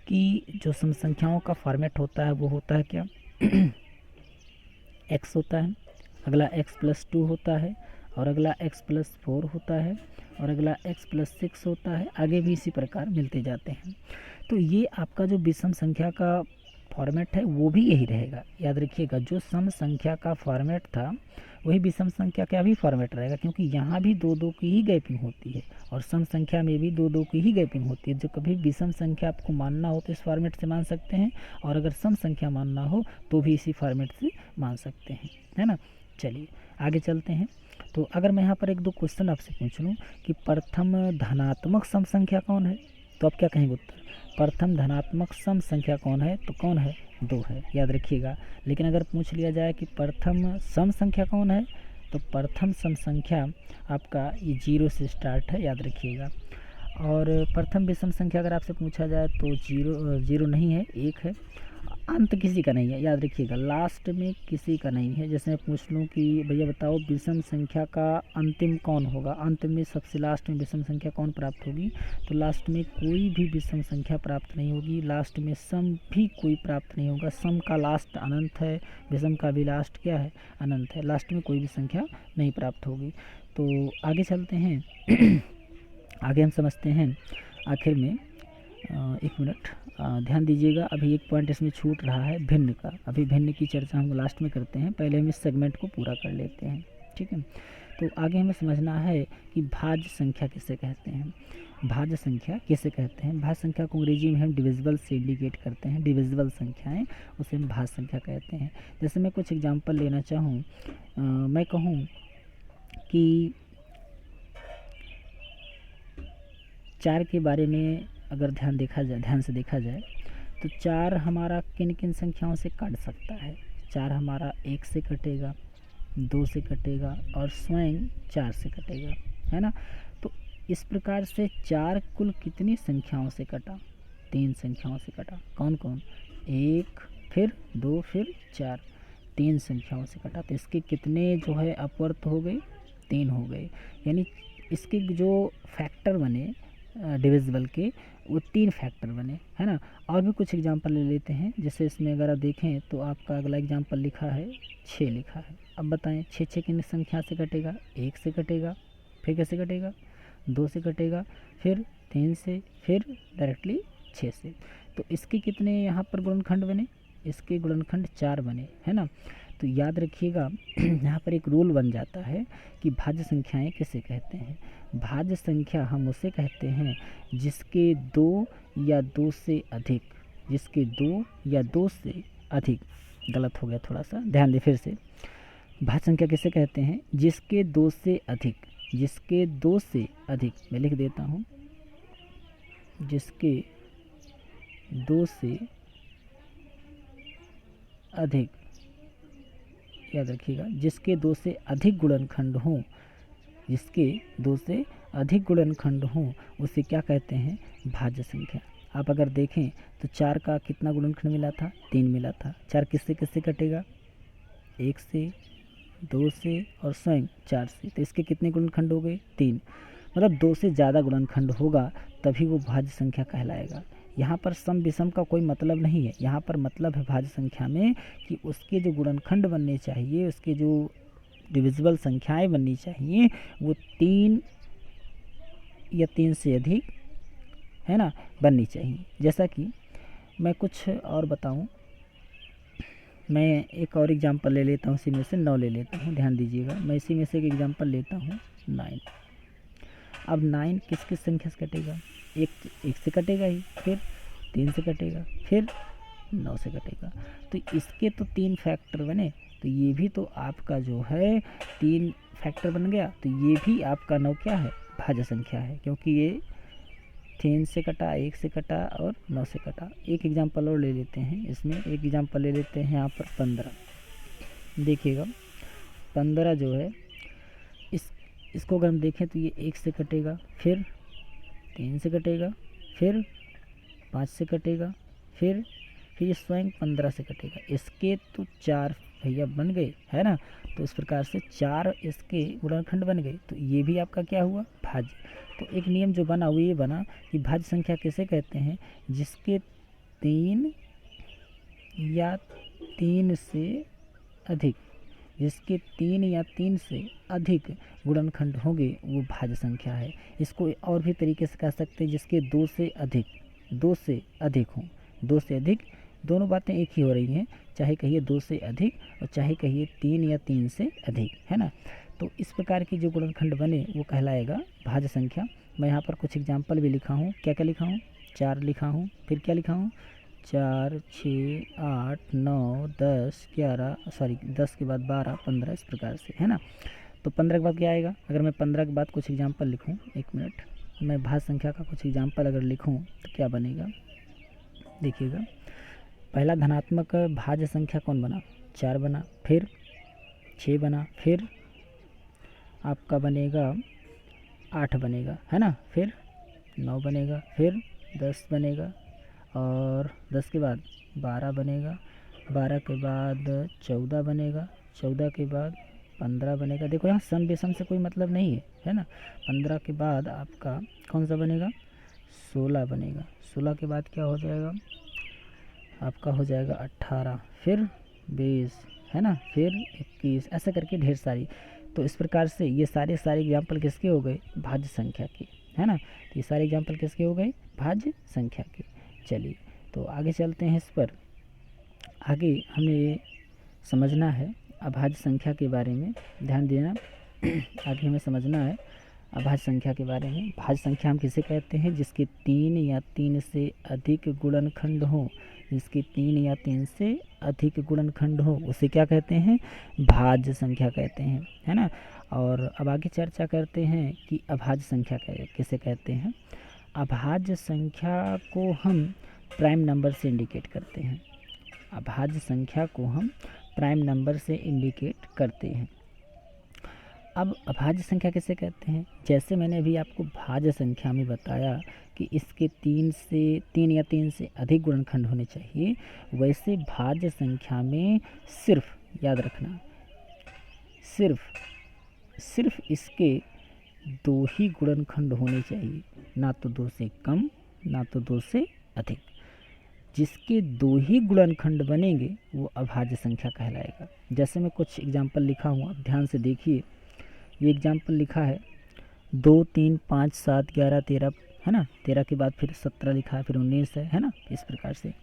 [SPEAKER 1] कि जो सम संख्याओं का फॉर्मेट होता है वो होता है क्या? x होता है, अगला x + 2 होता है, और अगला x + 4 होता है, और अगला x + 6 होता है। आगे भी इसी प्रकार मिलते जाते हैं। तो ये आपका जो विषम संख्या का फॉर्मेट है वो भी यही रहेगा। याद रखिएगा, जो सम संख्या का फॉर्मेट था वही विषम संख्या का भी फॉर्मेट रहेगा, क्योंकि यहाँ भी दो दो की ही गैपिंग होती है और सम संख्या में भी दो दो की ही गैपिंग होती है। जो कभी विषम संख्या आपको मानना हो तो इस फॉर्मेट से मान सकते हैं, और अगर सम संख्या मानना हो तो भी इसी फॉर्मेट से मान सकते हैं, है ना। चलिए आगे चलते हैं। तो अगर मैं यहाँ पर एक दो क्वेश्चन आपसे पूछ लूँ कि प्रथम धनात्मक सम संख्या कौन है, तो आप क्या कहेंगे उत्तर? प्रथम धनात्मक सम संख्या कौन है, तो कौन है? 2 है, याद रखिएगा। लेकिन अगर पूछ लिया जाए कि प्रथम सम संख्या कौन है, तो प्रथम सम संख्या आपका ये 0 से स्टार्ट है, याद रखिएगा। और प्रथम विषम संख्या अगर आपसे पूछा जाए तो 0 नहीं है, 1 है। अंत किसी का नहीं है, याद रखिएगा, लास्ट में किसी का नहीं है। जैसे मैं पूछ लूँ कि भैया बताओ विषम संख्या का अंतिम कौन होगा, अंत में सबसे लास्ट में विषम संख्या कौन प्राप्त होगी, तो लास्ट में कोई भी विषम संख्या प्राप्त नहीं होगी, लास्ट में सम भी कोई प्राप्त नहीं होगा। सम का लास्ट अनंत है, विषम का भी लास्ट क्या है, अनंत है, लास्ट में कोई भी संख्या नहीं प्राप्त होगी। तो आगे चलते हैं आगे हम समझते हैं आखिर में। एक मिनट ध्यान दीजिएगा, अभी एक पॉइंट इसमें छूट रहा है भिन्न का। अभी भिन्न की चर्चा हम लास्ट में करते हैं, पहले हम इस सेगमेंट को पूरा कर लेते हैं, ठीक है। तो आगे हमें समझना है कि भाज्य संख्या किसे कहते हैं। भाज्य संख्या किसे कहते हैं? भाज्य संख्या को अंग्रेजी में हम डिविजिबल से इंडिकेट करते हैं, डिविजिबल संख्याएं उसे हम भाज्य संख्या कहते हैं। जैसे मैं कुछ एग्जाम्पल लेना चाहूँ, मैं कहूँ कि 4 के बारे में अगर ध्यान से देखा जाए तो 4 हमारा किन किन संख्याओं से कट सकता है? 4 हमारा 1 से कटेगा, 2 से कटेगा और स्वयं 4 से कटेगा, है ना। तो इस प्रकार से 4 कुल कितनी संख्याओं से कटा? 3 संख्याओं से कटा। कौन कौन? 1 फिर 2 फिर 4, 3 संख्याओं से कटा। तो इसके कितने जो है अपवर्त हो गए? 3 हो गए। यानी इसके जो फैक्टर बने डिविजिबल के, वो 3 फैक्टर बने, है ना। और भी कुछ एग्जांपल ले लेते हैं। जैसे इसमें अगर आप देखें तो आपका अगला एग्जांपल लिखा है 6 लिखा है। अब बताएं 6 किन संख्या से कटेगा? 1 से कटेगा, फिर कैसे कटेगा? 2 से कटेगा, फिर 3 से, फिर डायरेक्टली 6 से। तो इसके कितने यहाँ पर गुणनखंड बने? इसके गुणनखंड 4 बने, है ना। तो याद रखिएगा यहाँ पर एक रूल बन जाता है कि भाज्य संख्याएं किसे कहते हैं। भाज्य संख्या हम उसे कहते हैं जिसके 2 या 2 से अधिक, जिसके 2 या 2 से अधिक, गलत हो गया थोड़ा सा, ध्यान दे फिर से। भाज्य संख्या किसे कहते हैं? जिसके 2 से अधिक, जिसके 2 से अधिक, मैं लिख देता हूँ, जिसके 2 से अधिक, याद रखिएगा, जिसके 2 से अधिक गुणनखंड हों, जिसके 2 से अधिक गुणनखंड हों उसे क्या कहते हैं? भाज्य संख्या। आप अगर देखें तो 4 का कितना गुणनखंड मिला था? 3 मिला था। 4 किससे किससे कटेगा? 1 से, 2 से और स्वयं 4 से। तो इसके कितने गुणनखंड हो गए? 3। मतलब 2 से ज़्यादा गुणनखंड होगा तभी वो भाज्य संख्या कहलाएगा। यहाँ पर सम विषम का कोई मतलब नहीं है, यहाँ पर मतलब है भाज्य संख्या में कि उसके जो गुणनखंड बनने चाहिए, उसके जो डिविजिबल संख्याएं बननी चाहिए, वो 3 या 3 से अधिक, है ना, बननी चाहिए। जैसा कि मैं कुछ और बताऊं, मैं एक और एग्जांपल ले लेता हूं, इसी में से 9 ले लेता हूं, ध्यान दीजिएगा। मैं इसी में से एक एग्जांपल लेता हूं 9। अब 9 किस किस संख्या से कटेगा? 1 से कटेगा ही, फिर 3 से कटेगा, फिर 9 से कटेगा। तो इसके तो 3 फैक्टर बने, तो ये भी तो आपका जो है 3 फैक्टर बन गया। तो ये भी आपका 9 क्या है? भाज्य संख्या है, क्योंकि ये 3 से कटा, 1 से कटा और 9 से कटा। एक एग्जांपल और ले लेते हैं, इसमें एक एग्जांपल ले लेते हैं यहाँ पर 15। देखिएगा 15 जो है, इसको अगर हम देखें तो ये 1 से कटेगा, फिर 3 से कटेगा, फिर 5 से कटेगा, फिर ये स्वयं 15 से कटेगा। इसके तो 4 भैया बन गए, है ना। तो इस प्रकार से 4 इसके गुणनखंड बन गए, तो ये भी आपका क्या हुआ? भाज्य। तो एक नियम जो बना वो ये बना कि भाज्य संख्या किसे कहते हैं? जिसके 3 या 3 से अधिक, जिसके 3 या 3 से अधिक गुणनखंड होंगे वो भाज्य संख्या है। इसको और भी तरीके से कह सकते हैं, जिसके 2 से अधिक, 2 से अधिक हों, 2 से अधिक दोनों बातें एक ही हो रही हैं, चाहे कहिए 2 से अधिक और चाहे कहिए 3 या 3 से अधिक, है ना। तो इस प्रकार की जो गुणनखंड बने वो कहलाएगा भाज्य संख्या। मैं यहाँ पर कुछ एग्जाम्पल भी लिखा हूँ। क्या क्या लिखा हूँ? 4 लिखा हूँ, फिर क्या लिखा हूँ? 4, 6, 8, 9, 10, 11, सॉरी 10 के बाद 12, 15, इस प्रकार से, है ना। तो 15 के बाद क्या आएगा? अगर मैं 15 के बाद कुछ एग्जाम्पल लिखूँ, 1 मिनट, मैं भाज्य संख्या का कुछ एग्जाम्पल अगर लिखूँ तो क्या बनेगा? देखिएगा, पहला धनात्मक भाज्य संख्या कौन बना? 4 बना, फिर 6 बना, फिर आपका बनेगा 8 बनेगा, है ना, फिर 9 बनेगा, फिर 10 बनेगा, और 10 के बाद 12 बनेगा, 12 के बाद 14 बनेगा, 14 के बाद 15 बनेगा। देखो यहाँ सम विषम से कोई मतलब नहीं है ना। 15 के बाद आपका कौन सा बनेगा? 16 बनेगा। 16 के बाद क्या हो जाएगा? आपका हो जाएगा 18, फिर 20, है ना, फिर 21, ऐसा करके ढेर सारी। तो इस प्रकार से ये सारे एग्जाम्पल किसके हो गए? भाज्य संख्या के, है ना। तो ये सारे एग्जाम्पल किसके हो गए? भाज्य संख्या के। चलिए तो आगे चलते हैं। इस पर आगे हमें ये समझना है अभाज्य संख्या के बारे में, ध्यान देना। आगे हमें समझना है अभाज्य संख्या के बारे में। भाज्य संख्या हम किसे कहते हैं? जिसके 3 या 3 से अधिक गुणनखंड हो, जिसके 3 या 3 से अधिक गुणनखंड हो उसे क्या कहते हैं? भाज्य संख्या कहते हैं, है ना। और अब आगे चर्चा करते हैं कि अभाज्य संख्या किसे कहते हैं। अभाज्य संख्या को हम प्राइम नंबर से इंडिकेट करते हैं। अभाज्य संख्या को हम प्राइम नंबर से इंडिकेट करते हैं। अब अभाज्य संख्या किसे कहते हैं? जैसे मैंने अभी आपको भाज्य संख्या में बताया कि इसके 3 या 3 से अधिक गुणनखंड होने चाहिए, वैसे भाज्य संख्या में सिर्फ, याद रखना, सिर्फ इसके 2 ही गुणनखंड होने चाहिए, ना तो 2 से कम ना तो 2 से अधिक। जिसके 2 ही गुणनखंड बनेंगे वो अभाज्य संख्या कहलाएगा। जैसे मैं कुछ एग्जाम्पल लिखा हूँ, आप ध्यान से देखिए। ये एग्जाम्पल लिखा है 2, 3, 5, 7, 11, 13, है ना। 13 के बाद फिर 17 लिखा है, फिर 19 है ना, इस प्रकार से।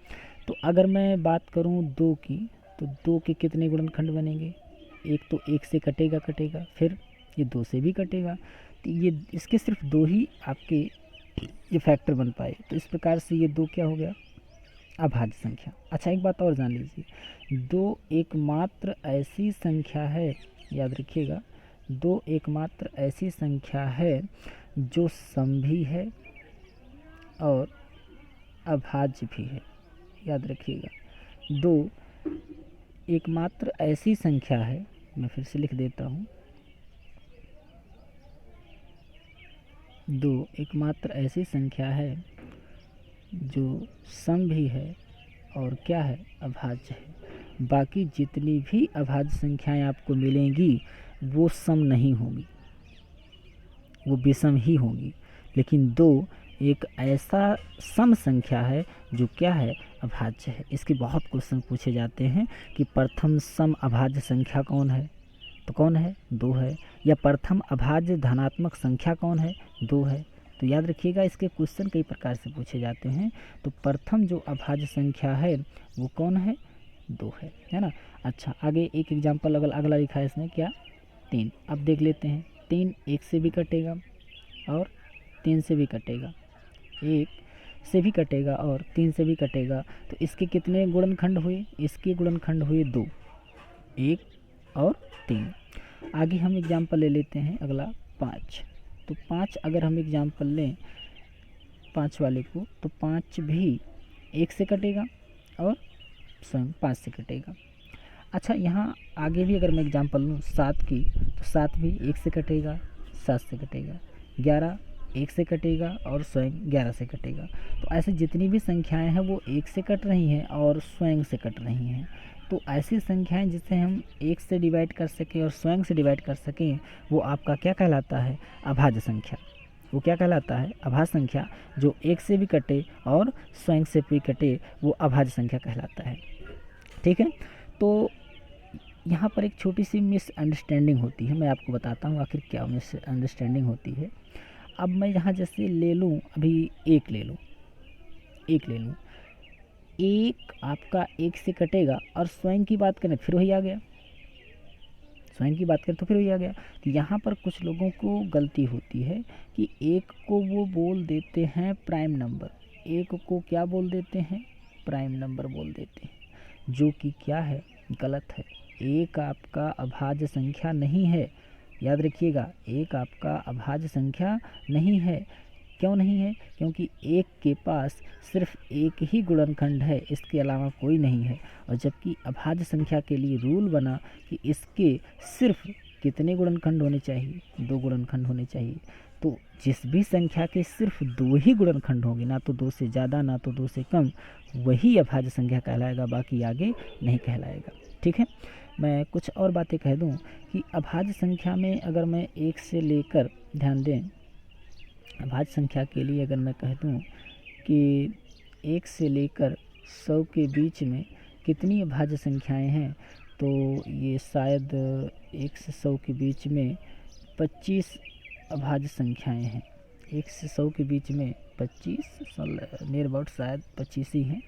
[SPEAKER 1] तो अगर मैं बात करूँ 2 की, तो 2 के कितने गुणनखंड बनेंगे? एक तो 1 से कटेगा, फिर ये 2 से भी कटेगा। तो ये इसके सिर्फ 2 ही आपके ये फैक्टर बन पाए। तो इस प्रकार से ये 2 क्या हो गया? अभाज्य संख्या। अच्छा, एक बात और जान लीजिए, 2 एकमात्र ऐसी संख्या है, याद रखिएगा, 2 एकमात्र ऐसी संख्या है जो सम भी है और अभाज्य भी है। याद रखिएगा, 2 एकमात्र ऐसी संख्या है, मैं फिर से लिख देता हूँ, 2 एकमात्र ऐसी संख्या है जो सम भी है और क्या है? अभाज्य है। बाकी जितनी भी अभाज्य संख्याएं आपको मिलेंगी वो सम नहीं होंगी, वो विषम ही होंगी। लेकिन 2 एक ऐसा सम संख्या है जो क्या है? अभाज्य है। इसके बहुत क्वेश्चन पूछे जाते हैं कि प्रथम सम अभाज्य संख्या कौन है? तो कौन है? 2 है। या प्रथम अभाज्य धनात्मक संख्या कौन है? 2 है। तो याद रखिएगा, इसके क्वेश्चन कई प्रकार से पूछे जाते हैं। तो प्रथम जो अभाज्य संख्या है वो कौन है? 2 है ना। अच्छा, आगे एक एग्जाम्पल अगला लिखा है इसने, क्या? 3। अब देख लेते हैं। 3 1 से भी कटेगा और 3 से भी कटेगा, 1 से भी कटेगा और 3 से भी कटेगा। तो इसके कितने गुणनखंड हुए? इसके गुणनखंड हुए 2, 1 और 3। आगे हम एग्जाम्पल ले लेते हैं अगला 5। तो 5 अगर हम एग्जाम्पल लें 5 वाले को, तो 5 भी 1 से कटेगा और स्वयं 5 से कटेगा। अच्छा, यहाँ आगे भी अगर मैं एग्जाम्पल लूँ 7 की, तो 7 भी 1 से कटेगा, 7 से कटेगा। 11 1 से कटेगा और स्वयं 11 से कटेगा। तो ऐसे जितनी भी संख्याएं हैं वो 1 से कट रही हैं और स्वयं से कट रही हैं। तो ऐसी संख्याएं जिसे हम 1 से डिवाइड कर सकें और स्वयं से डिवाइड कर सकें, वो आपका क्या कहलाता है? अभाज्य संख्या। वो क्या कहलाता है? अभाज्य संख्या। जो 1 से भी कटे और स्वयं से भी कटे वो अभाज्य संख्या कहलाता है। ठीक है। तो यहाँ पर एक छोटी सी मिसअंडरस्टैंडिंग होती है, मैं आपको बताता हूँ आखिर क्या मिसअंडरस्टैंडिंग होती है। अब मैं यहाँ जैसे ले लूँ, अभी 1 ले लूँ, एक आपका एक से कटेगा और स्वयं की बात करें फिर वही आ गया, स्वयं की बात करें तो फिर वही आ गया। तो यहाँ पर कुछ लोगों को गलती होती है कि एक को वो बोल देते हैं प्राइम नंबर, एक को क्या बोल देते हैं, प्राइम नंबर बोल देते हैं, जो कि क्या है, गलत है। एक आपका अभाज्य संख्या नहीं है, याद रखिएगा, एक आपका अभाज्य संख्या नहीं है। क्यों नहीं है? क्योंकि एक के पास सिर्फ एक ही गुणनखंड है, इसके अलावा कोई नहीं है। और जबकि अभाज्य संख्या के लिए रूल बना कि इसके सिर्फ कितने गुणनखंड होने चाहिए, 2 गुणनखंड होने चाहिए। तो जिस भी संख्या के सिर्फ 2 ही गुणनखंड होंगे, ना तो 2 से ज़्यादा ना तो 2 से कम, वही अभाज्य संख्या कहलाएगा, बाकी आगे नहीं कहलाएगा। ठीक है, मैं कुछ और बातें कह दूं कि अभाज्य संख्या में अगर मैं 1 से लेकर, ध्यान दें, अभाज्य संख्या के लिए अगर मैं कह दूं कि 1 से लेकर 100 के बीच में कितनी अभाज्य संख्याएं हैं, तो ये शायद 1 से 100 के बीच में 25 अभाज्य संख्याएं हैं। 1 से 100 के बीच में 25, नियर अबाउट शायद 25 ही हैं,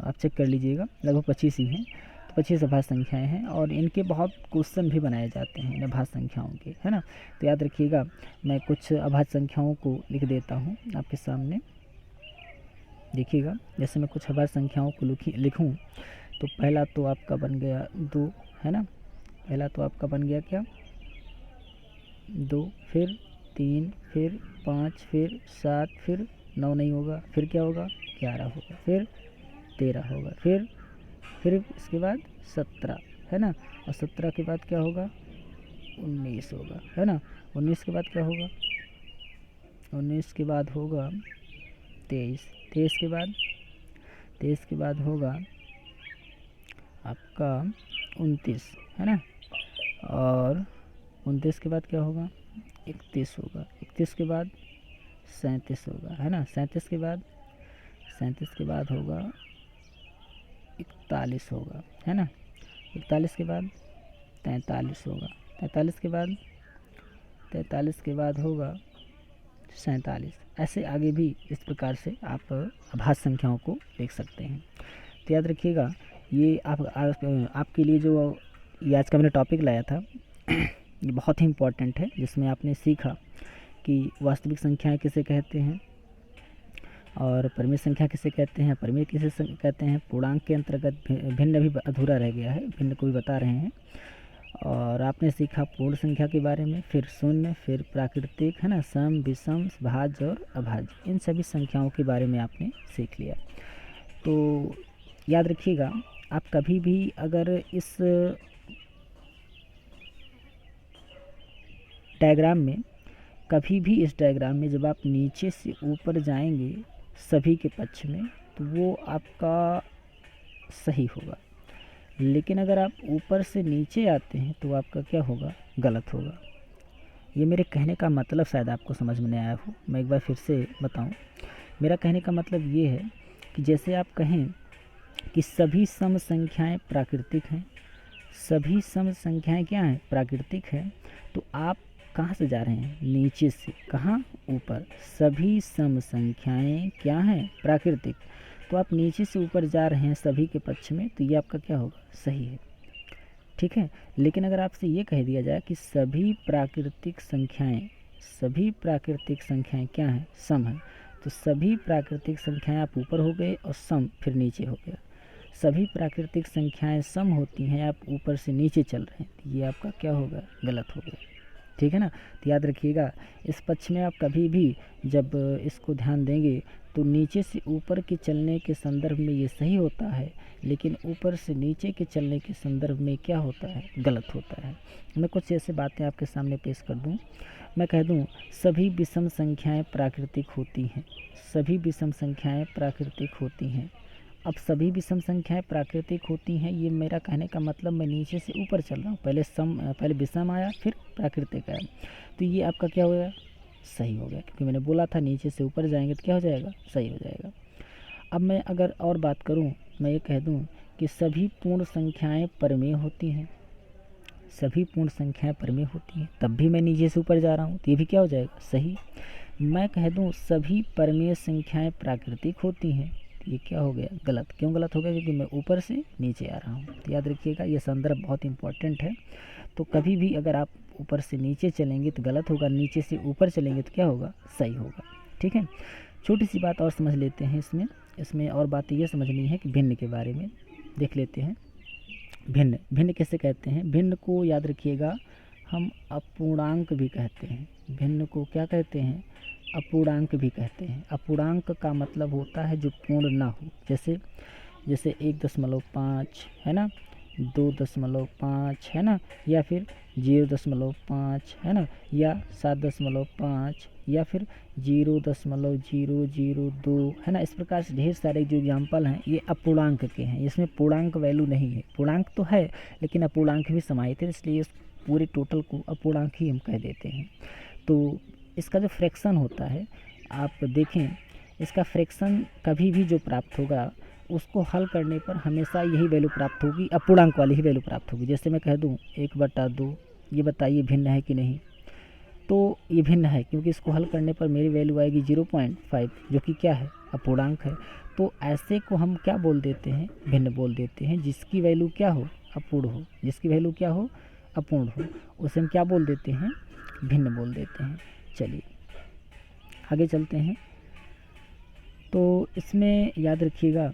[SPEAKER 1] आप चेक कर लीजिएगा, लगभग 25 ही हैं। तो 25 अभाज्य संख्याएं हैं और इनके बहुत क्वेश्चन भी बनाए जाते हैं इन अभाज्य संख्याओं के, है ना। तो याद रखिएगा, मैं कुछ अभाज्य संख्याओं को लिख देता हूँ आपके सामने, देखिएगा। जैसे मैं कुछ अभाज्य संख्याओं को लिखूँ तो पहला तो आपका बन गया 2, है ना, पहला तो आपका बन गया क्या, 2, फिर 3, फिर 5, फिर 7, फिर 9 नहीं होगा, फिर क्या होगा, 11 होगा, फिर 13 होगा, फिर इसके बाद 17, है ना, और 17 के बाद क्या होगा, 19 होगा, है ना। 19 के बाद क्या होगा, 19 के बाद होगा 23, 23 के बाद होगा आपका 29, है ना, और 29 के बाद क्या होगा, 31 होगा, 31 के बाद 37 होगा, है ना, 37 के बाद होगा 41 होगा, है ना, 41 के बाद 43 होगा, 43 के बाद होगा 47। ऐसे आगे भी इस प्रकार से आप अभाज्य संख्याओं को देख सकते हैं। तो याद रखिएगा, ये आपके लिए जो ये आज का मैंने टॉपिक लाया था ये बहुत ही इम्पोर्टेंट है, जिसमें आपने सीखा कि वास्तविक संख्याएं किसे कहते हैं और परिमेय संख्या किसे कहते हैं, परिमेय किसे कहते हैं, पूर्णांक के अंतर्गत भिन्न भी अधूरा रह गया है, भिन्न को भी बता रहे हैं। और आपने सीखा पूर्ण संख्या के बारे में, फिर शून्य, फिर प्राकृतिक, है ना, सम, विषम, भाज्य और अभाज्य, इन सभी संख्याओं के बारे में आपने सीख लिया। तो याद रखिएगा, आप कभी भी अगर इस डायग्राम में जब आप नीचे से ऊपर जाएंगे सभी के पक्ष में, तो वो आपका सही होगा। लेकिन अगर आप ऊपर से नीचे आते हैं तो आपका क्या होगा, गलत होगा। ये मेरे कहने का मतलब शायद आपको समझ में नहीं आया हो, मैं एक बार फिर से बताऊं। मेरा कहने का मतलब ये है कि जैसे आप कहें कि सभी सम संख्याएं प्राकृतिक हैं, सभी सम संख्याएं क्या हैं, प्राकृतिक हैं, तो आप कहाँ से जा रहे हैं, नीचे से, कहाँ, ऊपर। सभी सम संख्याएं क्या हैं, प्राकृतिक, तो आप नीचे से ऊपर जा रहे हैं सभी के पक्ष में, तो ये आपका क्या होगा, सही है। ठीक है, लेकिन अगर आपसे ये कह दिया जाए कि सभी प्राकृतिक संख्याएं क्या हैं, सम है, तो सभी प्राकृतिक संख्याएं आप ऊपर हो गए और सम फिर नीचे हो गया। सभी प्राकृतिक संख्याएं सम होती हैं, आप ऊपर से नीचे चल रहे हैं, तो ये आपका क्या होगा, गलत हो गया। ठीक है ना। तो याद रखिएगा, इस पक्ष में आप कभी भी जब इसको ध्यान देंगे तो नीचे से ऊपर के चलने के संदर्भ में ये सही होता है, लेकिन ऊपर से नीचे के चलने के संदर्भ में क्या होता है, गलत होता है। मैं कुछ ऐसे बातें आपके सामने पेश कर दूं। मैं कह दूं सभी विषम संख्याएं प्राकृतिक होती हैं, सभी विषम संख्याएं प्राकृतिक होती हैं। अब सभी विषम संख्याएं प्राकृतिक होती हैं, ये मेरा कहने का मतलब मैं नीचे से ऊपर चल रहा हूँ, पहले विषम आया फिर प्राकृतिक आया, तो ये आपका क्या हो गया, सही हो गया, क्योंकि मैंने बोला था नीचे से ऊपर जाएंगे तो क्या हो जाएगा, सही हो जाएगा। अब मैं अगर और बात करूँ, मैं ये कह दूँ कि सभी पूर्ण संख्याएँ परिमेय होती हैं, सभी पूर्ण संख्याएँ परिमेय होती हैं, तब भी मैं नीचे से ऊपर जा रहा हूँ, तो ये भी क्या हो जाएगा, सही। मैं कह दूँ सभी परिमेय संख्याएँ प्राकृतिक होती हैं, ये क्या हो गया, गलत। क्यों गलत हो गया? क्योंकि मैं ऊपर से नीचे आ रहा हूँ। तो याद रखिएगा ये संदर्भ बहुत इंपॉर्टेंट है। तो कभी भी अगर आप ऊपर से नीचे चलेंगे तो गलत होगा, नीचे से ऊपर चलेंगे तो क्या होगा, सही होगा। ठीक है, छोटी सी बात और समझ लेते हैं इसमें और बात ये समझनी है कि भिन्न के बारे में देख लेते हैं। भिन्न, भिन्न कैसे कहते हैं? भिन्न को याद रखिएगा हम अपूर्णांक भी कहते हैं। भिन्न को क्या कहते हैं? अपूर्णांक भी कहते हैं। अपूर्णांक का मतलब होता है जो पूर्ण ना हो, जैसे 1.5 है ना, 2.5 है ना, या फिर 0.5 है ना, या 7.5 या फिर 0.002 है ना। इस प्रकार से ढेर सारे जो एग्जाम्पल हैं ये अपूर्णांक के हैं। इसमें पूर्णांक वैल्यू नहीं है, पूर्णांक तो है लेकिन अपूर्णांक भी समाहित है, इसलिए इस पूरे टोटल को अपूर्णांक ही हम कह देते हैं। तो इसका जो फ्रैक्शन होता है आप देखें, इसका फ्रैक्शन कभी भी जो प्राप्त होगा उसको हल करने पर हमेशा यही वैल्यू प्राप्त होगी, अपूर्णांक वाली ही वैल्यू प्राप्त होगी। जैसे मैं कह दूं 1/2, ये बताइए भिन्न है कि नहीं? तो ये भिन्न है क्योंकि इसको हल करने पर मेरी वैल्यू आएगी 0.5, जो कि क्या है, अपूर्णांक है। तो ऐसे को हम क्या बोल देते हैं, भिन्न बोल देते हैं। जिसकी वैल्यू क्या हो, अपूर्ण हो, जिसकी वैल्यू क्या हो, अपूर्ण हो, उसे हम क्या बोल देते हैं, भिन्न बोल देते हैं। चलिए आगे चलते हैं। तो इसमें याद रखिएगा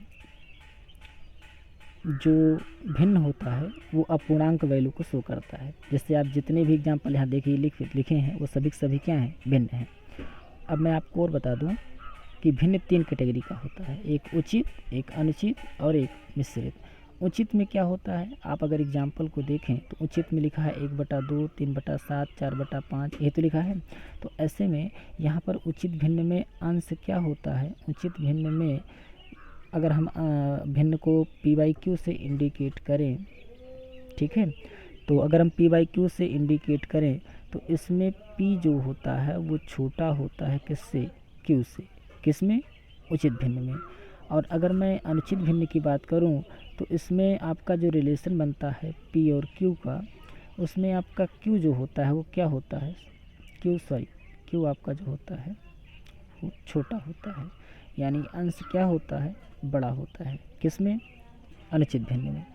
[SPEAKER 1] जो भिन्न होता है वो अपूर्णांक वैल्यू को शो करता है। जैसे आप जितने भी एग्जाम्पल यहाँ देखिए लिखे हैं वो सभी के सभी क्या हैं, भिन्न हैं। अब मैं आपको और बता दूं कि भिन्न 3 कैटेगरी का होता है, एक उचित, एक अनुचित और एक मिश्रित। उचित में क्या होता है, आप अगर एग्जाम्पल को देखें तो उचित में लिखा है 1/2, 3/7, 4/5, ये तो लिखा है। तो ऐसे में यहाँ पर उचित भिन्न में अंश क्या होता है, उचित भिन्न में अगर हम भिन्न को p/q से इंडिकेट करें, ठीक है, तो अगर हम p/q से इंडिकेट करें तो इसमें p जो होता है वो छोटा होता है किससे, q से, किसमें, उचित भिन्न में। और अगर मैं अनुचित भिन्न की बात करूं तो इसमें आपका जो रिलेशन बनता है p और q का, उसमें आपका q जो होता है वो क्या होता है, q आपका जो होता है वो छोटा होता है, यानी अंश क्या होता है, बड़ा होता है, किसमें, अनुचित भिन्न में।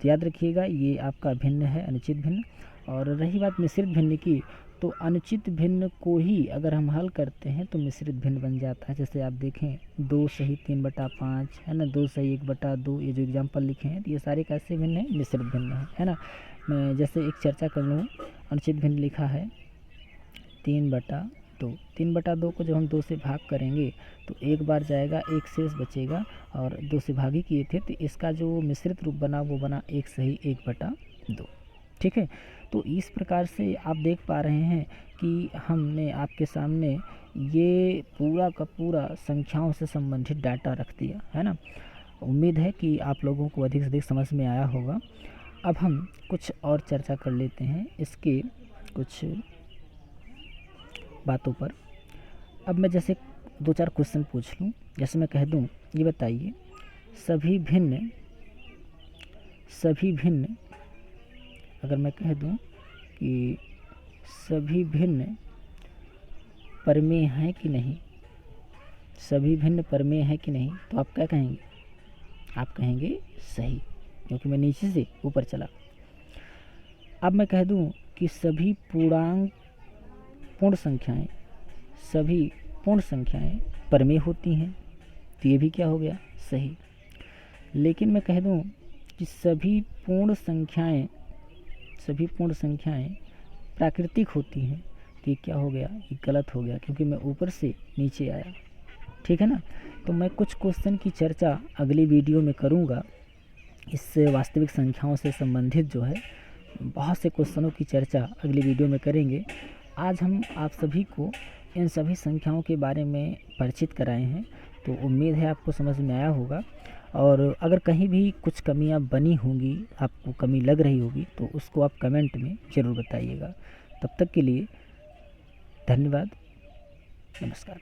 [SPEAKER 1] तो याद रखिएगा ये आपका भिन्न है, अनुचित भिन्न। और रही बात मिश्रित भिन्न की, तो अनुचित भिन्न को ही अगर हम हल करते हैं तो मिश्रित भिन्न बन जाता है। जैसे आप देखें 2 सही 3/5 है ना, 2 सही 1/2, ये जो एग्जाम्पल लिखे हैं ये सारे कैसे भिन्न हैं, मिश्रित भिन्न है ना। मैं जैसे एक चर्चा कर लूँ, अनुचित भिन्न लिखा है 3/2, 3/2 को जब हम 2 से भाग करेंगे तो एक बार जाएगा, एक शेष बचेगा, और 2 से भागी किए थे तो इसका जो मिश्रित रूप बना वो बना 1 सही 1/2। ठीक है, तो इस प्रकार से आप देख पा रहे हैं कि हमने आपके सामने ये पूरा का पूरा संख्याओं से संबंधित डाटा रख दिया है ना। उम्मीद है कि आप लोगों को अधिक से अधिक समझ में आया होगा। अब हम कुछ और चर्चा कर लेते हैं इसके कुछ बातों पर। अब मैं जैसे 2-4 क्वेश्चन पूछ लूँ, जैसे मैं कह दूँ ये बताइए सभी भिन्न अगर मैं कह दूँ कि सभी भिन्न परमेय हैं कि नहीं, सभी भिन्न परमेय हैं कि नहीं, तो आप क्या कहेंगे, आप कहेंगे सही, क्योंकि मैं नीचे से ऊपर चला। अब मैं कह दूँ कि सभी पूर्ण संख्याएं परमेय होती हैं, तो ये भी क्या हो गया, सही। लेकिन मैं कह दूं कि सभी पूर्ण संख्याएं प्राकृतिक होती हैं, तो ये क्या हो गया, ये गलत हो गया, क्योंकि मैं ऊपर से नीचे आया। ठीक है ना। तो मैं कुछ क्वेश्चन की चर्चा अगली वीडियो में करूँगा। इस वास्तविक संख्याओं से संबंधित जो है बहुत से क्वेश्चनों की चर्चा अगली वीडियो में करेंगे। आज हम आप सभी को इन सभी संख्याओं के बारे में परिचित कराए हैं, तो उम्मीद है आपको समझ में आया होगा। और अगर कहीं भी कुछ कमियां बनी होंगी, आपको कमी लग रही होगी, तो उसको आप कमेंट में ज़रूर बताइएगा। तब तक के लिए धन्यवाद, नमस्कार।